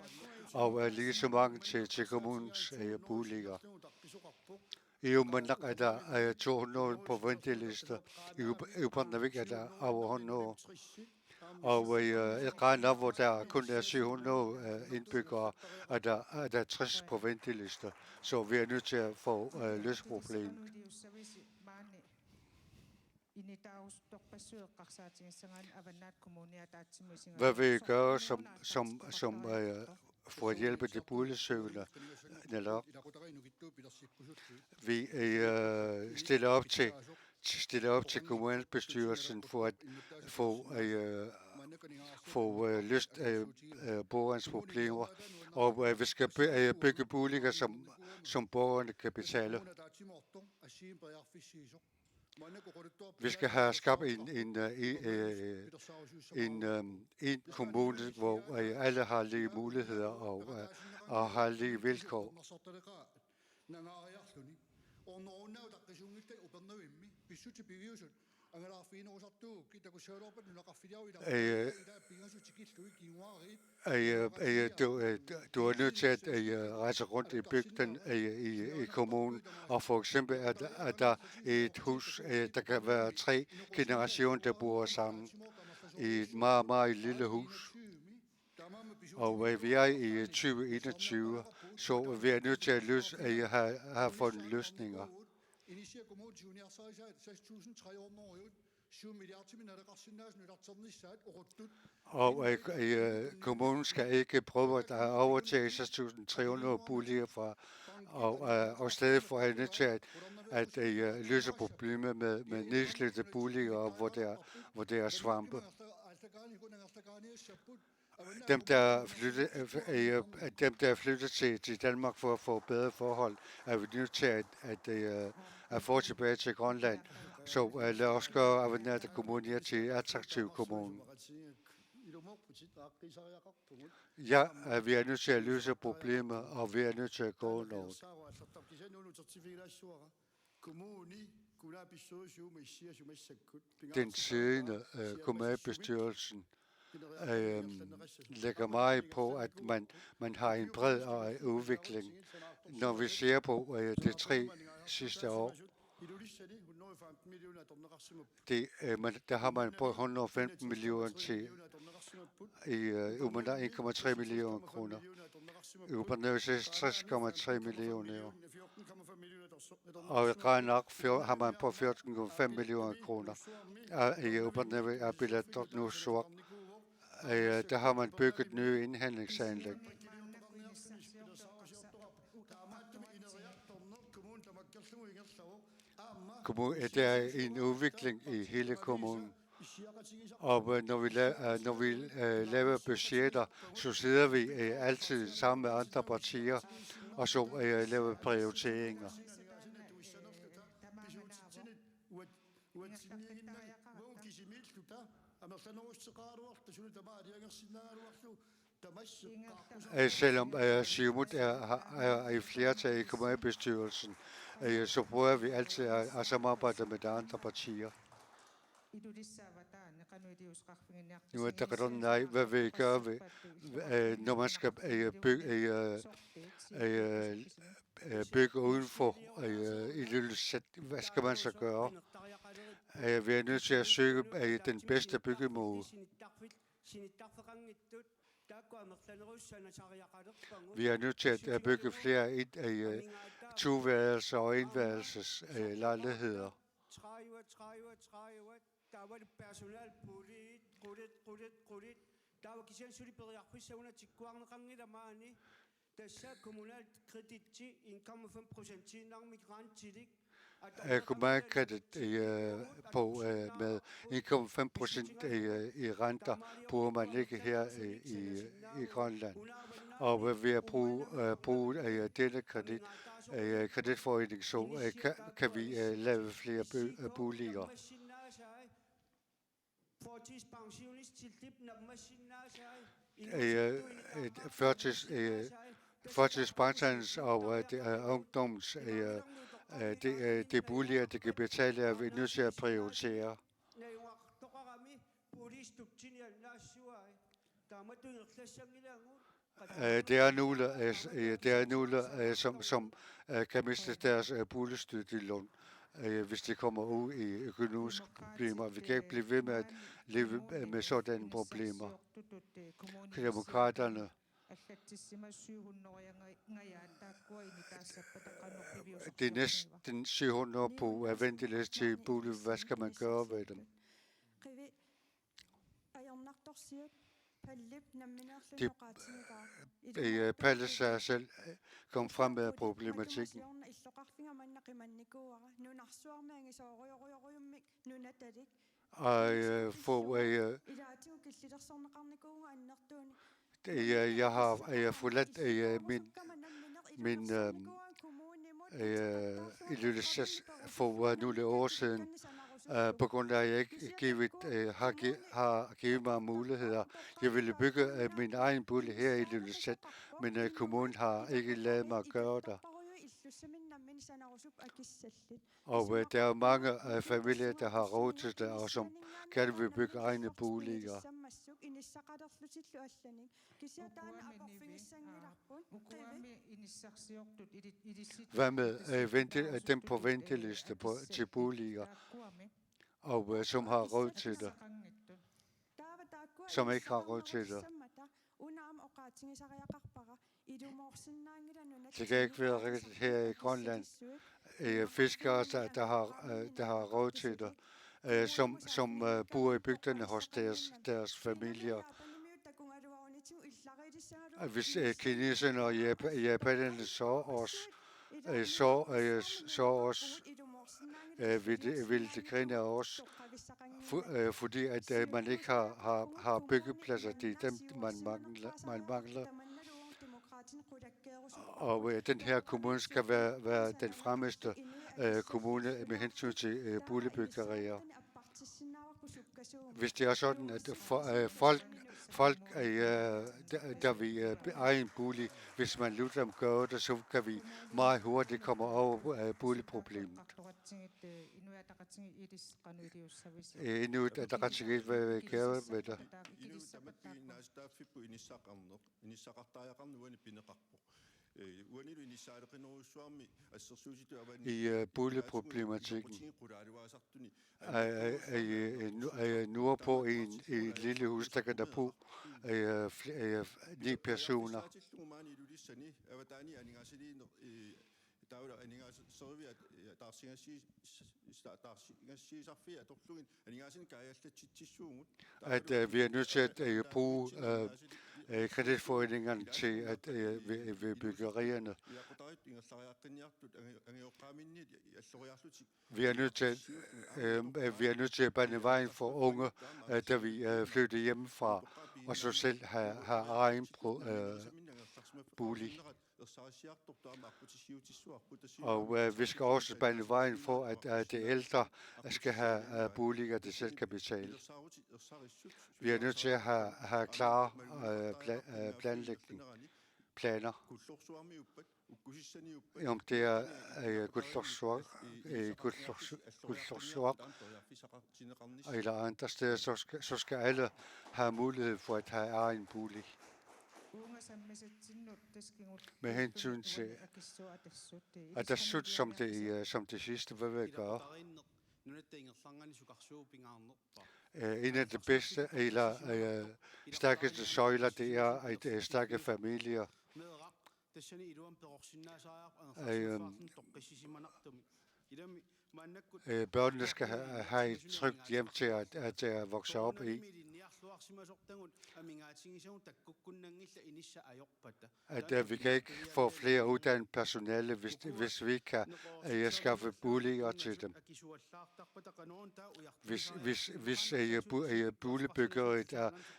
og lige så mange til kommunens boliger. I Uummannaq er der 200 på venteliste. I Upernavik er der over 100. Og i Eqarnaq, hvor der kun er 700 indbyggere, er der 60 på venteliste. Så vi er nødt til at få løst problemet. Hvad vil I gøre for at hjælpe de boligsøgende? Vi stiller op til kommunalbestyrelsen for at få løst borgernes problemer, og vi skal bygge boliger, som borgerne kan betale. Vi skal have skabt en kommune, hvor alle har lige muligheder og har lige vilkår. Du er nødt til at rejse rundt i bygden i kommunen, og for eksempel er der et hus, der kan være 3 generationer, der bor sammen i et meget, meget lille hus. Og vi er i 2021, så vi er nødt til at have fundet løsninger. Og kommunen skal ikke prøve at overtage 6.300 boliger fra, og stedet for er nødt til at løse problemer med nedslidte boliger, hvor der er svampe. dem, der er flyttet til Danmark for at få bedre forhold, er vi nødt til at få tilbage til Grønland. Så lad os gøre Avannaata Kommune til en attraktiv kommune. Ja, vi er nødt til at løse problemer, og vi er nødt til at gå noget. Den siddende kommunalbestyrelsen lægger meget på, at man har en bred udvikling. Når vi ser på de 3 sidste år, der har man på 115 millioner til i 1,3 millioner kroner. I Upanøse 60,3 millioner. Og i Granak har man på 14,5 millioner kroner. I Upanøse er billedet nu sort. Der har man bygget nye indhandlingsanlæg. Der er en udvikling i hele kommunen. Og når vi laver budgetter, så sidder vi altid sammen med andre partier, og så laver prioriteringer. Selvom Siumut er i flertal i kommunalbestyrelsen, så prøver vi altid at samarbejde med de andre partier. Nu er der nej, hvad vil I gøre, når man skal bygge udenfor i Ilulissat? Hvad skal man så gøre? Vi er nødt til at søge den bedste byggemåde. Vi er nødt til at bygge flere toværelses- og enværelses lejligheder. Kommunalkredit på med 1,5% i renter bruger man ikke her i Grønland. Og ved at bruge denne kreditforening, så kan vi lave flere boliger. Førtidspensionens og ungdoms det boliger, det kan betale, er vi nødt til at prioritere. Der er nogle, som kan miste deres boligstøttelån, hvis de kommer ud i økonomiske problemer. Vi kan ikke blive ved med at leve med sådanne problemer. Demokraterne det er næsten 700 på venteliste til bolig. Hvad skal man gøre ved dem? Palle sig selv kom frem med problematikken. Og jeg har forladt min Ilulissat for nogle år siden, på grund af, at jeg ikke har givet mig muligheder. Jeg ville bygge min egen bolig her i Ilulissat, men kommunen har ikke ladet mig gøre det. Og der er mange familier, der har råd til det, og som gerne vil bygge egne boliger. Hvad med dem på venteliste til boliger, og som har råd til det, som ikke har råd til det? Det kan ikke være rigtigt her i Grønland. Fiskere, der har råd til det, som bor i bygderne hos deres familier. Hvis kineserne og japanerne så os, vil det grine af os, fordi at man ikke har byggepladser. Det er dem, man mangler. Og den her kommune skal være den fremmeste kommune med hensyn til boligbyggerier. Hvis det er sådan, at folk der vil eje en bolig, hvis man lader dem gøre det, så kan vi meget hurtigt komme over boligproblemet. Inuit Ataqatigiit vil gøre med det. I boligproblematikken er nordpå i et lille hus, der kan der bo 9 personer. At vi er nødt til at bruge kreditforeningerne til at ved byggerierne. Vi er nødt til at bane vejen for unge, der vi flytte hjemmefra, og så selv have egen bolig. Og vi skal også bane vejen for, at de ældre skal have boliger, de selv kan betale. Vi er nødt til at have klare planer. Om det er Gulsorsuaq eller andre steder, så skal alle have mulighed for at have egen bolig. Med hensyn til at der sut som det sidste, hvad vil jeg gøre? En af de bedste eller stærkeste søjler, det er at stærke familier. Børnene skal have et trygt hjem til at vokse op i. At vi kan ikke få flere uddannet personale, hvis vi ikke kan skaffe boliger til dem. Hvis boligbyggeriet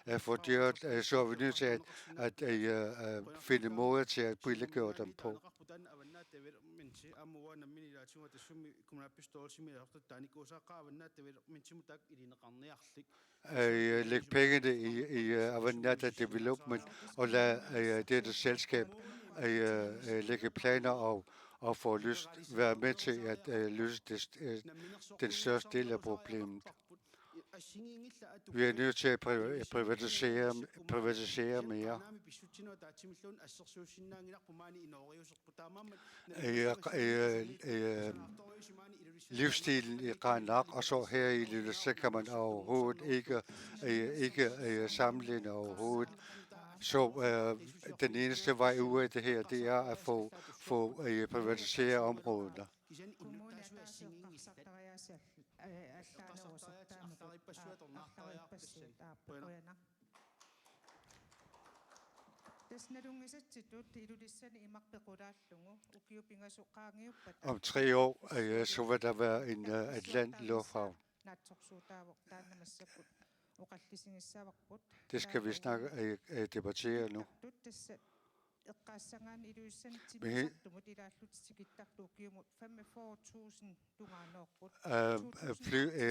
er for dyrt, så er vi nødt til at finde måder til at billiggøre dem på. Læg pengene i Avanada Development og lad dette selskab lægge planer og få være med til at løse den største del af problemet. Vi er nødt til at privatisere mere. Livsstilen i Qaanaaq, og så her i Ilulissat kan man overhovedet ikke sammenligne overhovedet. Så den eneste vej ud af det her, det er at få privatisere områderne. Om 3 år, så vil der være en Atlant-lufthavn. Det skal vi debattere nu.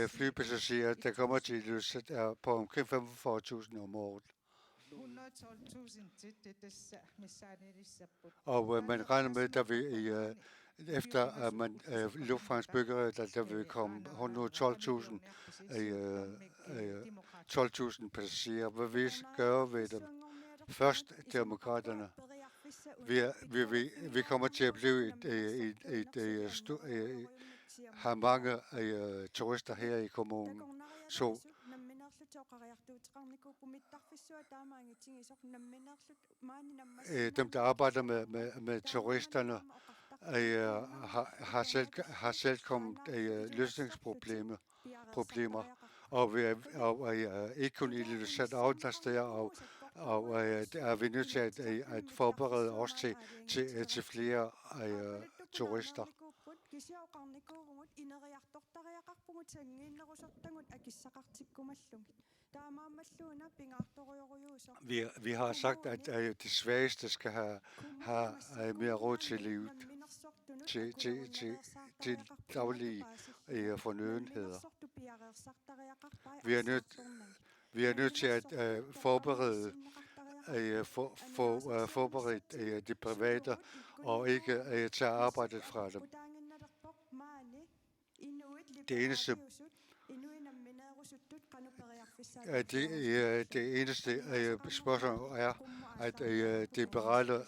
Flypassagerer, der kommer til Ilulissat, er på omkring 45.000 om året. Og man regner med, at vi efter luftfartsbyggeriet, der vil komme 12.000 passagerer. Hvad vi gør ved dem? Først demokraterne. Vi kommer til at blive har mange turister her i kommunen. Så dem, der arbejder med turisterne, har selv kommet løsningsproblemer. Og ikke kun i Ilulissat andre steder, og er vi nødt til at forberede os til flere turister. toqarnikuurugut ineriartortariaqarpugut sangiinnerusartagut akissaqartikkumallungit taamaammalluuna pingaartorioruyuusoq Vi har sagt, at de svageste skal have mere råd til livet, til daglige fornødenheder. Vi er nødt til at forberede de private og ikke tage arbejdet fra dem. Det eneste spørgsmål er, at de berette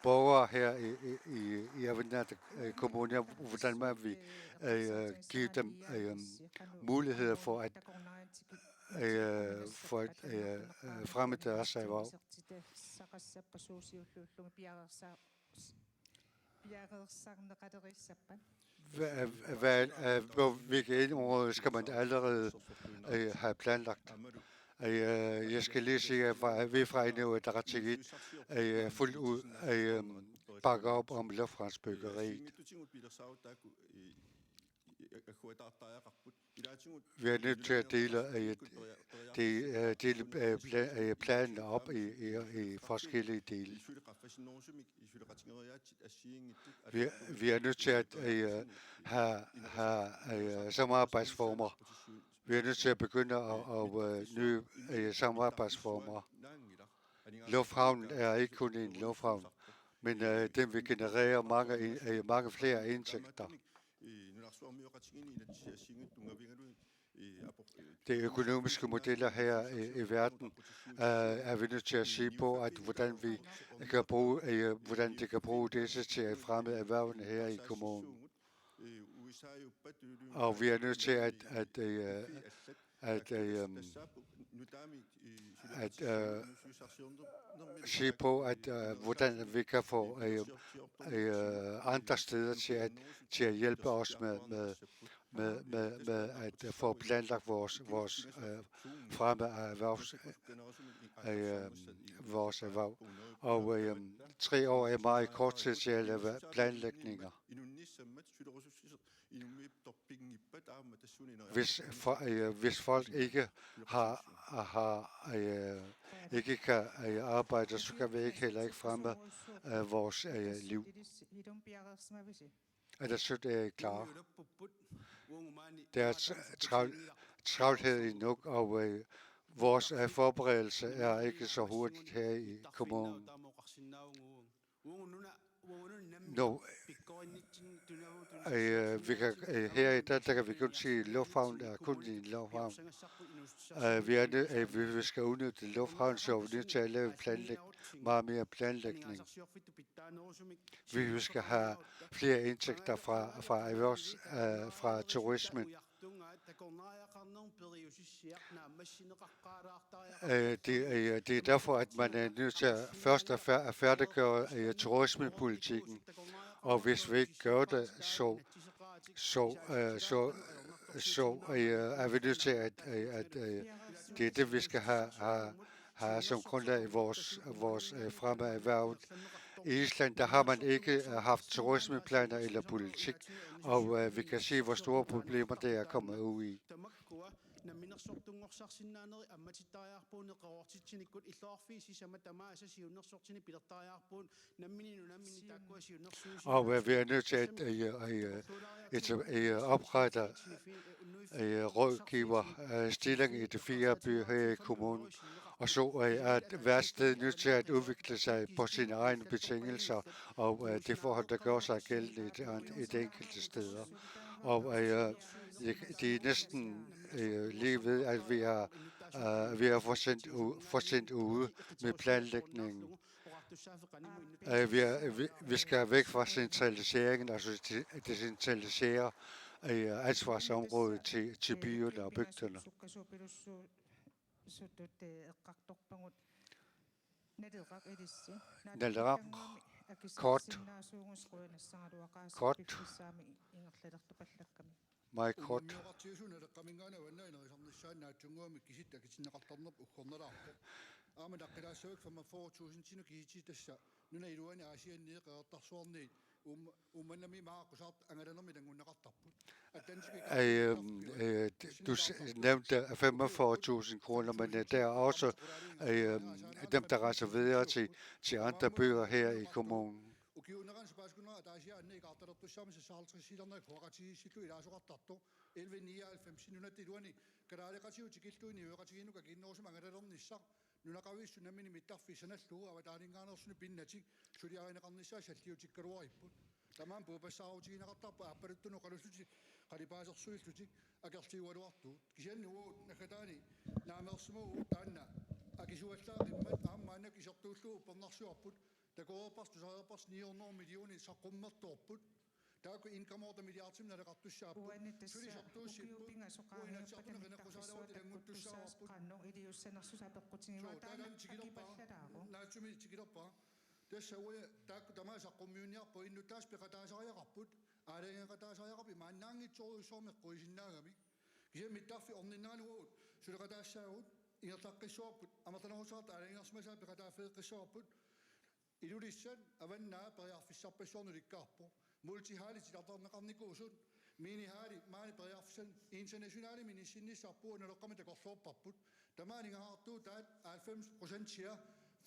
borgere her i Avinata Kommune, hvordan man vil give dem muligheder for at fremme deres erhverv. På hvilke områder skal man allerede have planlagt? Jeg skal lige sige, at vi fra Inuit Ataqatigiit fuldt ud bakker op om lufthavnsbyggeriet. Vi er nødt til at dele planerne op i forskellige dele. Vi er nødt til at have samarbejdsformer. Vi er nødt til at begynde at nye samarbejdsformer. Lufthavnen er ikke kun en lufthavn, men den vil generere mange flere indtægter. De økonomiske modeller her i verden er vi nødt til at se på, at hvordan de kan bruge disse til at fremme erhvervene her i kommunen. Og vi er nødt til at se på, hvordan vi kan få andre steder til at hjælpe os med at få planlagt vores fremme af vores erhverv. Og 3 år er meget kort tid til at lave planlægninger. Hvis folk ikke ikke kan arbejde, så kan vi heller ikke fremme vores liv. Ellers så det er klar. Der er travlhed endnu, og vores forberedelse er ikke så hurtigt her i kommunen. Her i Danmark kan vi kun sige, at lufthavnen er kun en lufthavn. Vi skal udnytte lufthavnen, så vi er nødt til at lave meget mere planlægning. Vi skal have flere indtægter fra turismen. Det er derfor, at man er nødt til først at færdiggøre turismepolitikken. Og hvis vi ikke gør det, så er vi nødt til at det er det, vi skal have som grundlag i vores fremme af erhvervet. I Island, der har man ikke haft turismeplaner eller politik, og vi kan se, hvor store problemer det er kommet ud i. Og vi er nødt til at oprette rådgiverstilling i de 4 byer her i kommunen. Og så er hvert sted nødt til at udvikle sig på sine egne betingelser, og det forhold, der gør sig gældende i de enkelte steder. Og det er næsten lige ved, at vi er for sent ude med planlægningen. Vi skal væk fra centraliseringen, altså decentralisere ansvarsområdet til byerne og bygderne. Kort. Meget kort. Du nævnte 45.000 kroner, men der er også dem, der rejser videre til andre byer her i kommunen. ukiunaran spaskuna taasi anne iqataratu shamsi saltri silana qaqati situ ilaasuqartartu 1199 nunatiluani karaaliqasiu tikiltuini yoqatiginu kakinnoosum angarerernissaq nunaqavissunamini mittarfisanallugu avataalingaanерсуни pinnati suliarineqarnissaa salliutikkaruaripput tamam puupassaaruutiginaqartarpa appaluttuno qalussuti qalipaasersuillutik akerliualuartu kisiannugu nakataani naameersumu taanna akisuallaaqimmat aammaannak isertuullugu uppernersuarput takoorpars tusaareppars 900 miljoni saqqummertorput taaku inkamoorta milliardsim naleqartussaaput sulisertuussipput uinatsiartuneqeneqqusaalaruut ilanguttussaarput qanno iliussanersusapeqqutingiwa naatsumi tikilerpa tassauya taaku tamaa saqqummiuniarpu innu taas peqataasariaqarput aalangeqataasariaqarpi maannaangitsoruissormeqquisinnaagami kisia mittarfi orninnaanugut suleqataassaagut ingertaqqissuarput amertanerusaarta aalangersmasaa peqataafeeqqissuarput ilulissan avannaa periarfissarpassuornulikkaarpo multihaalitilartarneqarnikuusut miinihaali maani periarfissan internationaali minissinnissaarpuu naloqqami takorluorparput tamaaningaartuu taat 90%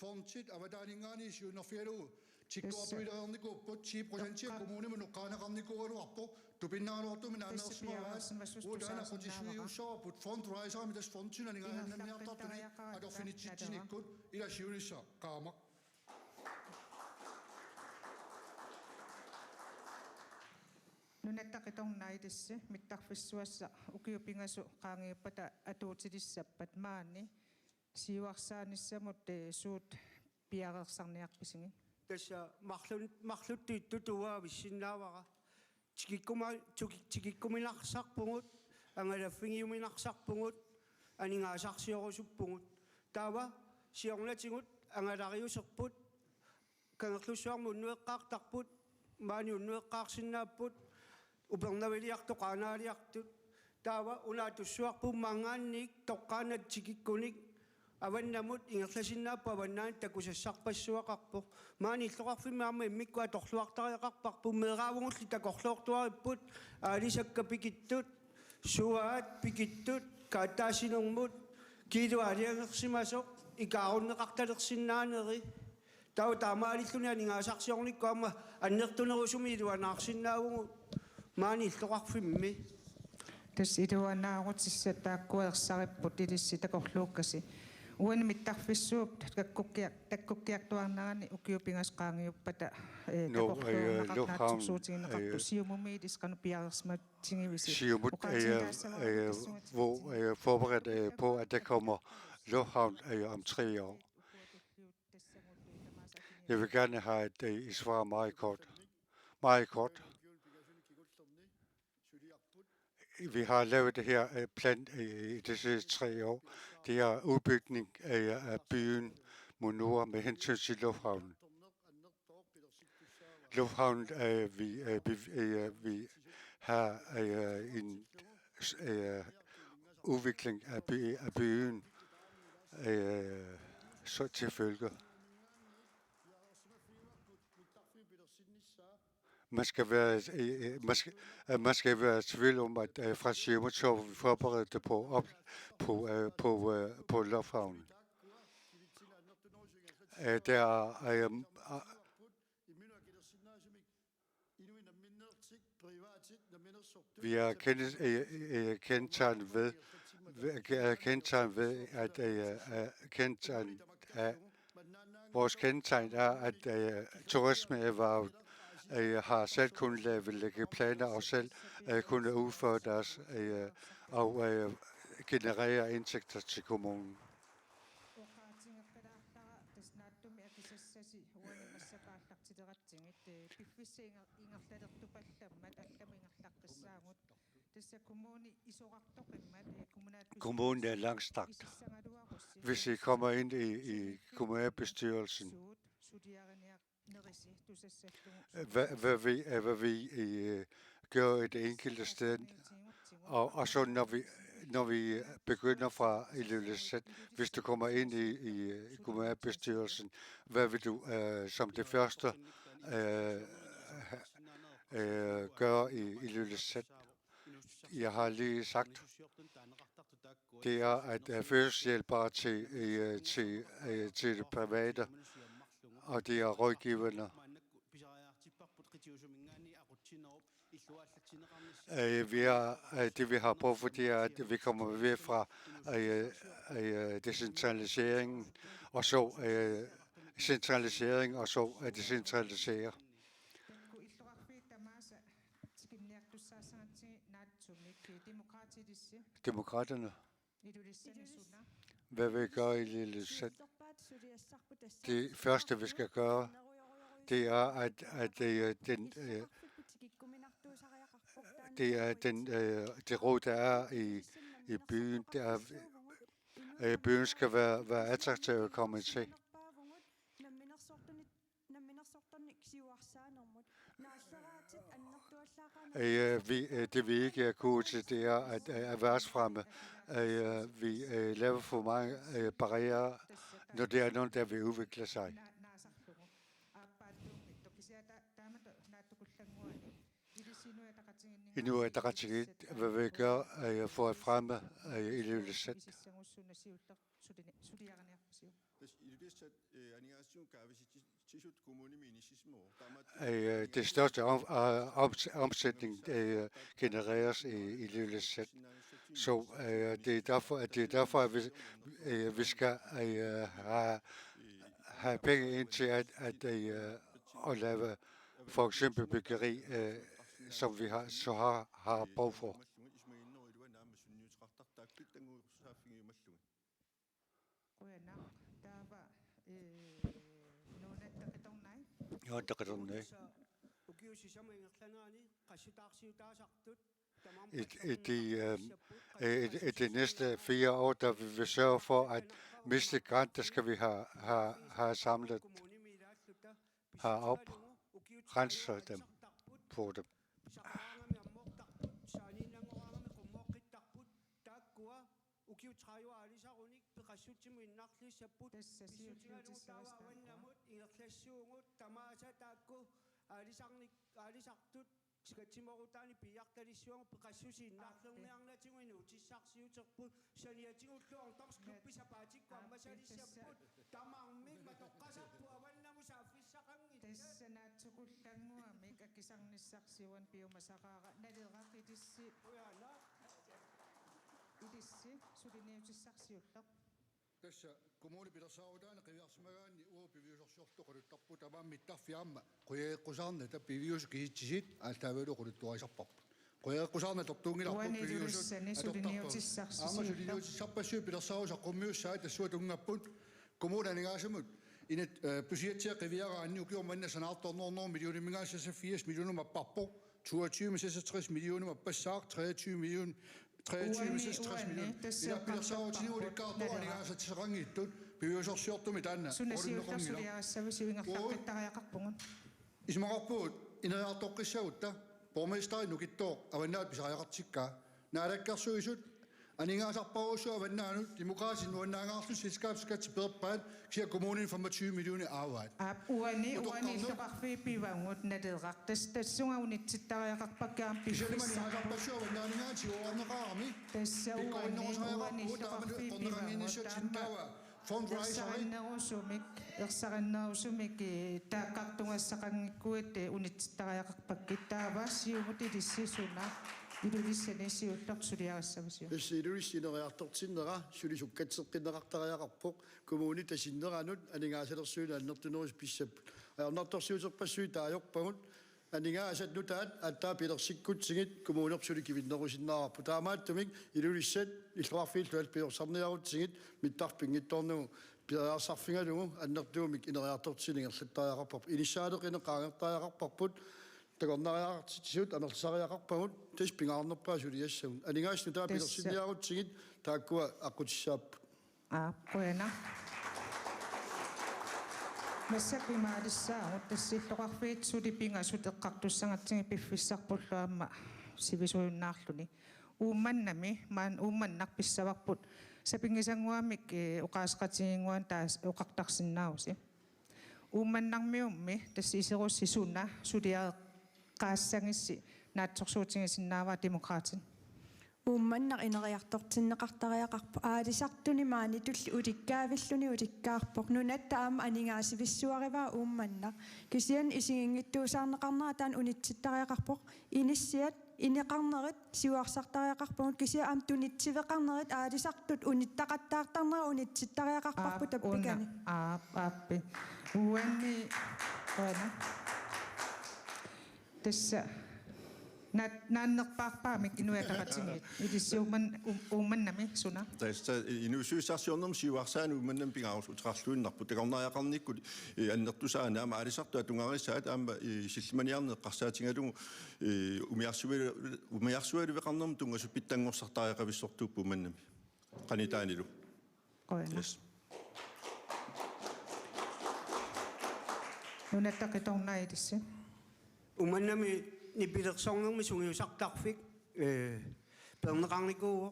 fontit avataaningaaniisiunerfialugu tikkuartuilerernikuupput 10% kommunimu nuqqaanaqarnikuualuarpo tupinnaaluartumi naanersumaavaat uutaanaqutisuiussorput fundraiserami tas fontinanigaannanniartartuni akorfinitsitsinikkut ilasiunissa qaamaq nunattaqitornaidissi mittarfissuassa ukiupingasu qaangiuppata atuutilissappat maanni siuarsaannissamut suut piarersarniarpisingi tassa marluttiittutuaa vissinnaavara tikikkuminarsarpungut angalaffingiuminarsarpungut aningaasarsiorusuppungut taava siornatigut angalariuserput kangerlussuarmunnueqqaartarput maaniunnueqqaarsinnaapput upernaviliartu qaanaaliartut taava unaatussuarpum mangaanniik toqqaanat tikikkunik avannamut ingerlasinnaappu avannaan takusassarpassuaqarpu maani illoqarfimmaarma immikkua torluartariaqarparpu meeraavungulli takorluortuaripput aalisakka pikittut suaat pikittut kaattaasinermut kiiluaaliangersimasoq ikaarunneqartalersinnaaneri taava taamaalilluni aningaasarsiornikku amma annertunerusumi iluanaarsinnaavugu maani illoqarfimmi tas iluanaarutsissa taakkuersaripput ilissi takorluukkasi uani mittarfissuup takkukkiartuarnerani ukiupingas qaangiuppata takorluunaqarnaatsuutigineqartu siumumiitis qanu piarersmattingivisi Siumut hvor forberedt på, at der kommer lufthavn om 3 år. Jeg vil gerne have et svar meget kort. Meget kort. Vi har lavet det her plan i disse 3 år. Det er udbygning af byen Munur med hensyn til lufthavnen. Lufthavnen, vi har en udvikling af byen så til følge. Man skal være i tvivl om, at fra Siumut så vi forberedt på lufthavnen. Vi er kendetegnet ved, at vores kendetegn er, at turismeerhvervet har selv kunnet lægge planer og selv kunne udføre deres og generere indtægter til kommunen. Kommunen er langstrakt. Hvis I kommer ind i kommunalbestyrelsen, hvad vi gør i det enkelte sted, og så når vi begynder fra Ilulissat, hvis du kommer ind i kommunalbestyrelsen, hvad vil du som det første gøre i Ilulissat. Jeg har lige sagt, det er at fødselshjælpere til det private, og det er rådgiverne. Det vi har brug for, det er, at vi kommer ved fra decentraliseringen, og så centralisering, og så decentralisere. Demokraterne. Hvad vi gør i Ilulissat? Det første, vi skal gøre, det er, at det råd, der er i byen, det er, byen skal være attraktiv at komme til. Det vi ikke er gode til, det er at erhvervsfremme. Vi laver for mange barrierer, når det er nogen, der vil udvikle sig. Inuit Ataqatigiit, hvad vi gør for at fremme Ilulissat. Det største omsætning genereres i Ilulissat. Så det er derfor at vi skal have penge ind til at lave for eksempel byggeri, som vi har brug for. I de næste 4 år, der vil vi sørge for, at miste grant, der skal vi have samlet herop, rense dem på dem. Tässä kommuni pitäisi saudaan qiviarsimagaan uopiviusorsortoquluttarpu tamaan mittaffiamma qiyeqqusarna tappivius kiitsit altaavelu quluttuaisarparpu qiyeqqusarna tortuungilarpu pivius aamasuliuutissarpassu pilersausa qummiussaa tassua tungapput kommunanigaasumut inet pysiatsia qiviaraanni ukiormanna sanaartornornor millionimigaasassa 80 millioner mapparpo 22 millioner mapassaaq 23 millioner 23 millioner. Ila pilersau tinuuli kaartoanigaasa tisaqangiittut piviusorsiortumi taanna ismaqarpuut ineriartoqqissagutta borgmesteri nukittoq avannaat pisariaqartikkaa naalakkersuisut aningaasarparuussu avannaanut demokraasin nuannaangaarlu selskabsskattiperpaat sia kommunen 25 millioner arvaat uani illoqarfi pivangut nadeeqartas tassunga unitsittariaqarpakkaam pisalimani haasarpassu avannaaningaati uarneqaarami tassa uani illoqarfi pivangut Fundraising ersaqannerusumik taaqartungassaqanngikkuit unitsittariaqarpakkittaava siumutilissisuna ilulissanissiullersuliarassavasiu Ilullissineriartortinnera sulisukkatsеққинеқартариақарпоқ коммуни тасиннеранут анингаасалерсууна аннертунерус писсаппут аернарторсиутерпассуи таajorpagut анингаасатнутаат аттаа пилерсиккутсигит коммунерсули кивиннерусиннаараппу таамааттумик илулиссат иллуарфииллуал пиорсарниарутсигит миттарпингитторнугу пиариарсарфингалугу аннертуумик инериарторсилингерлаттариақарпарпу инissaadeqinеqaangертариақарпарпут тагорнариаартитсуут амерлсариақарпагут тас пингаарнерпаа сулиассагун анингаасну пилерсинниарутсигит тааккуа аққутиссааппут қуяна массапимаалиссаагут тассиллоқарфиит сулипинга сутеққартуссангатсиги пиффиссарпуллуамма сивисуиннаарлуни уумманнами маан уумманнарписсаварпут сапингисангуамик оқаасқатигингуан таас оқартарсиннааруси уумманнармиумми тассисеруссисуна сулиаа qaassangissi naatsorsuutigisinnaava demokraatin uummanna ineriartortinneqartariaqarpu aalisartuni maani tulli ulikkaavilluni ulikkaarpoq nunatta aama aningaasivissuarivaa uummanna kisian isingingittuusaarneqarnera taan unitsittariaqarpoq inissiat ineqarnerit siuarsartariaqarpugut kisia aam tunitsiveqarnerit aalisartut unittaqattaartarnera unitsittariaqarparpu tappikani aappi uanni qana tässä naannerpaarpaamik inuataqatingit ilissuuman uumannami suna Tästä inusuisarsiornum siuarsaan uumannam pingaarus utrarluinnarpu taqornariaqarnikkut annertusaana maalisartu atungarissaat aama sillimaniarneqqarsaatingalugu umiarsualuveqarnum tungasuppittangorsortariaqavissortuuppu uumannami qanitaanilu qoina nunattaqitornailissi Umannami nipilersornermi sungiusartarfik perneqarnikuuo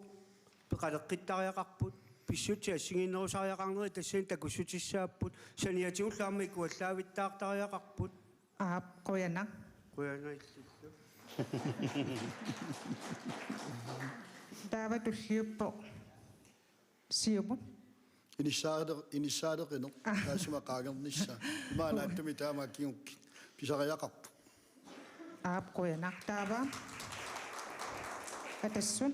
peqaleqqittariaqarput pissutia singinnerusariaqarneri tassain takussutissaapput saniatigullaarmi kuallaavittaartariaqarput qoyana quyanaisillu taava tulliuppo siumut Inisaadeqino taasumaqaagernissa maanaattumi taamaakkiungki pisariaqarpu qoyana taava atassun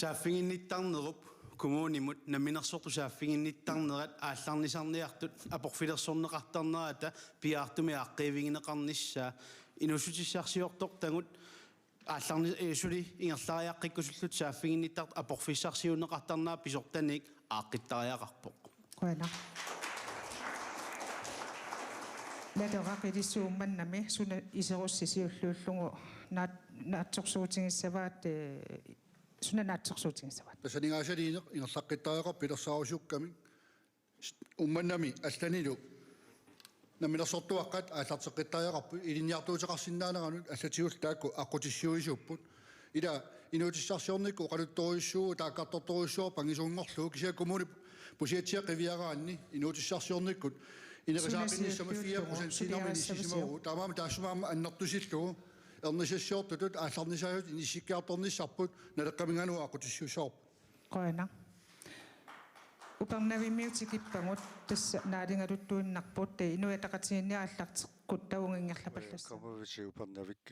saafinginnittarnerup kommunimut naminersortu saafinginnittarnerat aallarnisarniartut aporfilersorneqartarnerata piaartumi aaqqiivigineqarnissaa inusutissarsiortoq tangut aallarni suli ingerlariaqqikkusullut saafinginnittart aporfissarsiuneqartarnaa pisortanik aaqittariaqarpoq qoyana Lateraqidissuummannami suna iserussisiulluullugu naatsorsuutigissavaat suna naatsorsuutigissavaat Tasaningaasaliineq ingerlaqqitariaqar pilersaarusiukkami ummannami allanilu naminersortuaqqat aallarteqqittariaqarpu ilinniartuuteqarsinnaaneranut allatigus taakku aqutissuuisuupput ila inuutissarsiornikku qaluttoruissuugu taakkartortoruissuor pangisuungorlugu kisia kommuni pusiatsia qiviaraanni inuutissarsiornikkut inerisaaqinissama 4% sinerminissisimagu tamaam taassumaama annertusillugu ernisassioortutut aallarnisajut inissikkiartornissarput naleqqaminganua aqutissuusoorp qoyana upernavimiutikippangut tassa naalingaluttuinnarput inuataqatiginni aallarteqqut taungingerlapallassa kommer vi til Upernavik.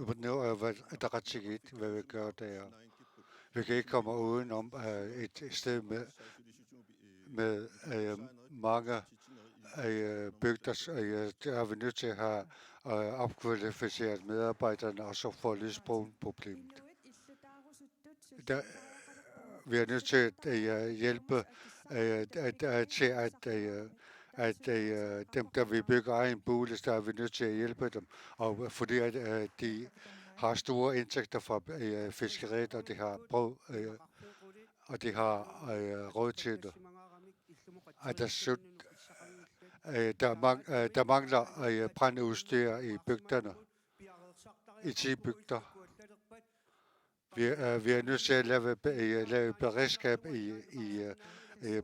Upernavik er ataqatsigit, hvad vi gør der. Vi kan ikke komme udenom et sted med mange bygder, der er vi nødt til at have opkvalificeret medarbejderne, og så få løst problemet. Vi er nødt til at hjælpe til at dem, der vil bygge egen bolig, der er vi nødt til at hjælpe dem, og fordi at de har store indtægter fra fiskeriet, og de har brød, og de har råd til det. Der mangler brandudstyr i bygderne, i 10 bygder. Vi er nødt til at lave beredskab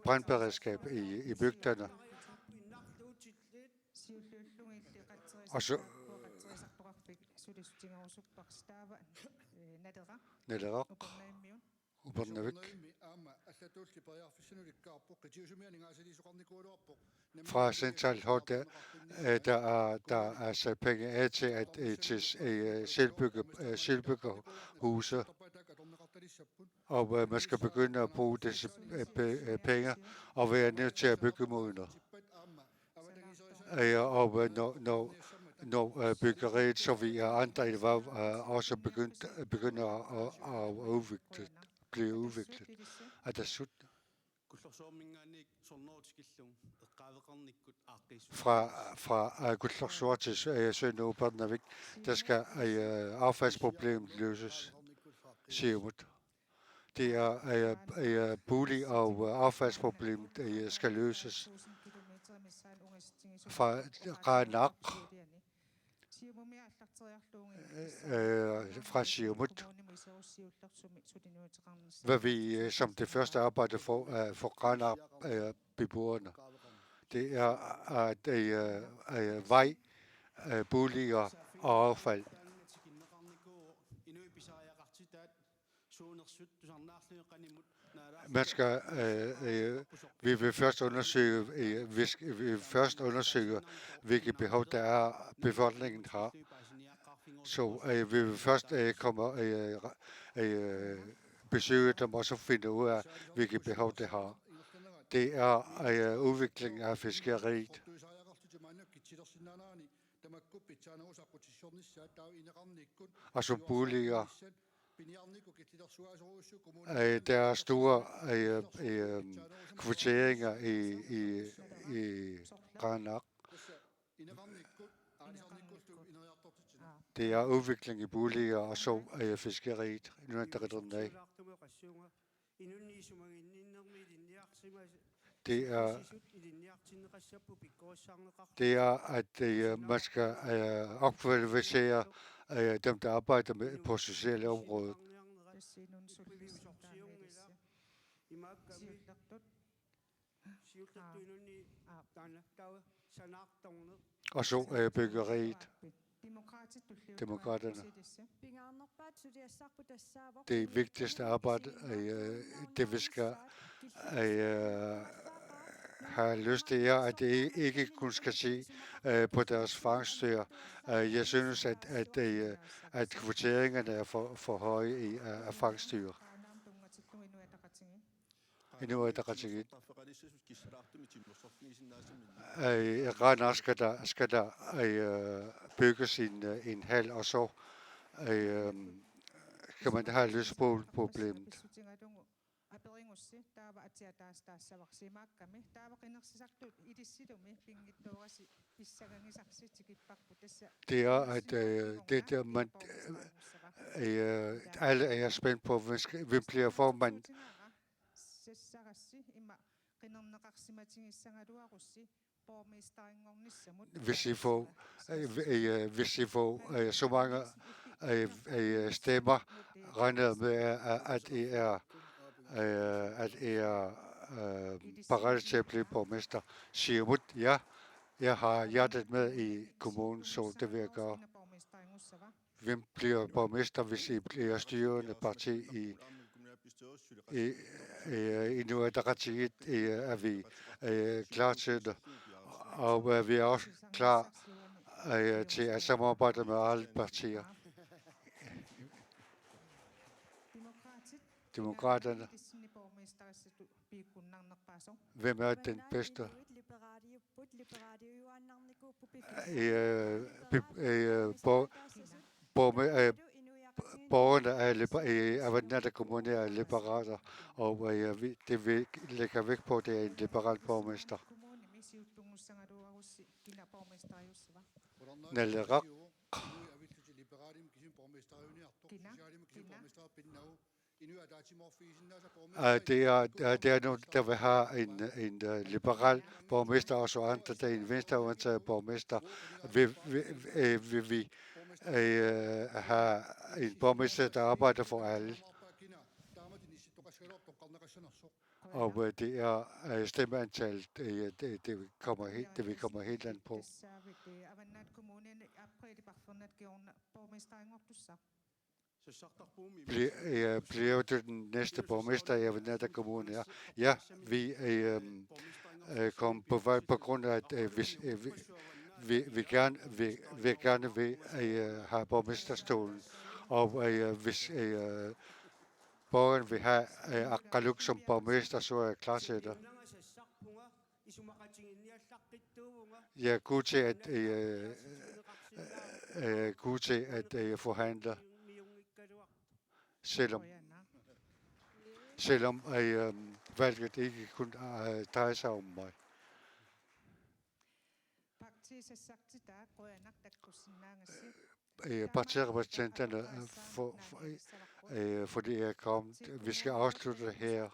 brandberedskab i bygderne. Og så Naleraq, Upernavik. Fra centralt hold, der er sat penge af til at selvbygge huse, og man skal begynde at bruge disse penge og være nødt til at bygge modner. Og når byggeriet, så vi andre i VAV også begynder at blive udviklet. Og der fra Gullorsor til Sønder Upernavik, der skal affaldsproblemet løses. Siumut. Det er bolig- og affaldsproblemet skal løses. Fra Qanak, fra Siumut, hvad vi som det første arbejde for Qanak-beboerne. Det er vej, boliger og affald. Man skal, vi vil først undersøge, hvilke behov der er, befolkningen har. Så vi vil først besøge dem og så finde ud af, hvilke behov de har. Det er udvikling af fiskeriet. Og som boliger, der er store kvotering i Qaanaaq. Det er udvikling i boliger og så fiskeriet. Det er, at man skal opkvalificere dem, der arbejder på sociale områder. Og så byggeriet. Demokraterne. Det vigtigste arbejde, det vi skal have lyst til, er, at det ikke kun skal se på deres fangstyr. Jeg synes, at kvoteringerne er for høje af fangstyr. I Qaanaaq skal der bygges en hal, og så kan man have løst på problemet. Det er, at man alle er spændt på, hvem bliver formand. Hvis I får så mange stemmer, regner med, at I er parat til at blive borgmester. Siumut, ja, jeg har hjertet med i kommunen, så det vil jeg gøre. Hvem bliver borgmester, hvis I bliver styrende parti i Inuit Ataqatigiit, er vi klar til det. Og vi er også klar til at samarbejde med alle partier. Demokraterne. Hvem er den bedste? Borgerne i Avannaata Kommune er liberaler, og det vi lægger vægt på, det er en liberal borgmester. Naleqaq. Det er nogen, der vil have en liberal borgmester, og så andre, der er en venstreorienteret borgmester. Vil vi have en borgmester, der arbejder for alle. Og det er stemmeantallet, det vi kommer helt an på. Bliver du den næste borgmester i Avannaata Kommune? Ja, vi kom på vej på grund af, at vi gerne vil have borgmesterstolen. Og hvis borgeren vil have Aqaluk som borgmester, så er jeg klar til det. Jeg er god til at forhandle, selvom valget ikke kun drejer sig om mig. Partirepræsentanterne, fordi jeg kom, vi skal afslutte det her.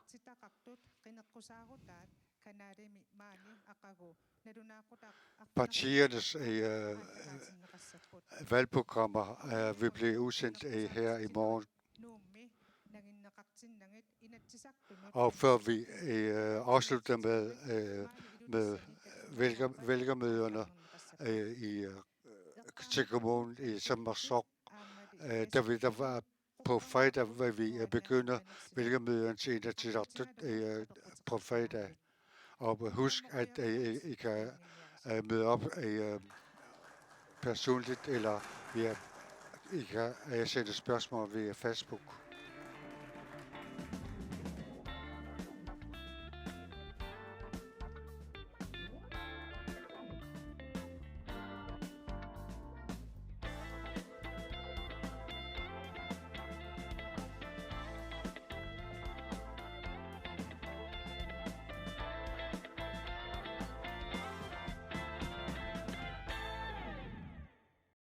Partiernes valgprogrammer vil blive udsendt her i morgen. Og før vi afslutter med vælgermøderne i til kommunen i Sommersok. Der vil der være på fredag, hvor vi begynder vælgermøderne til Inatsisartut på fredag. Og husk, at I kan møde op personligt, eller I kan sende spørgsmål via Facebook.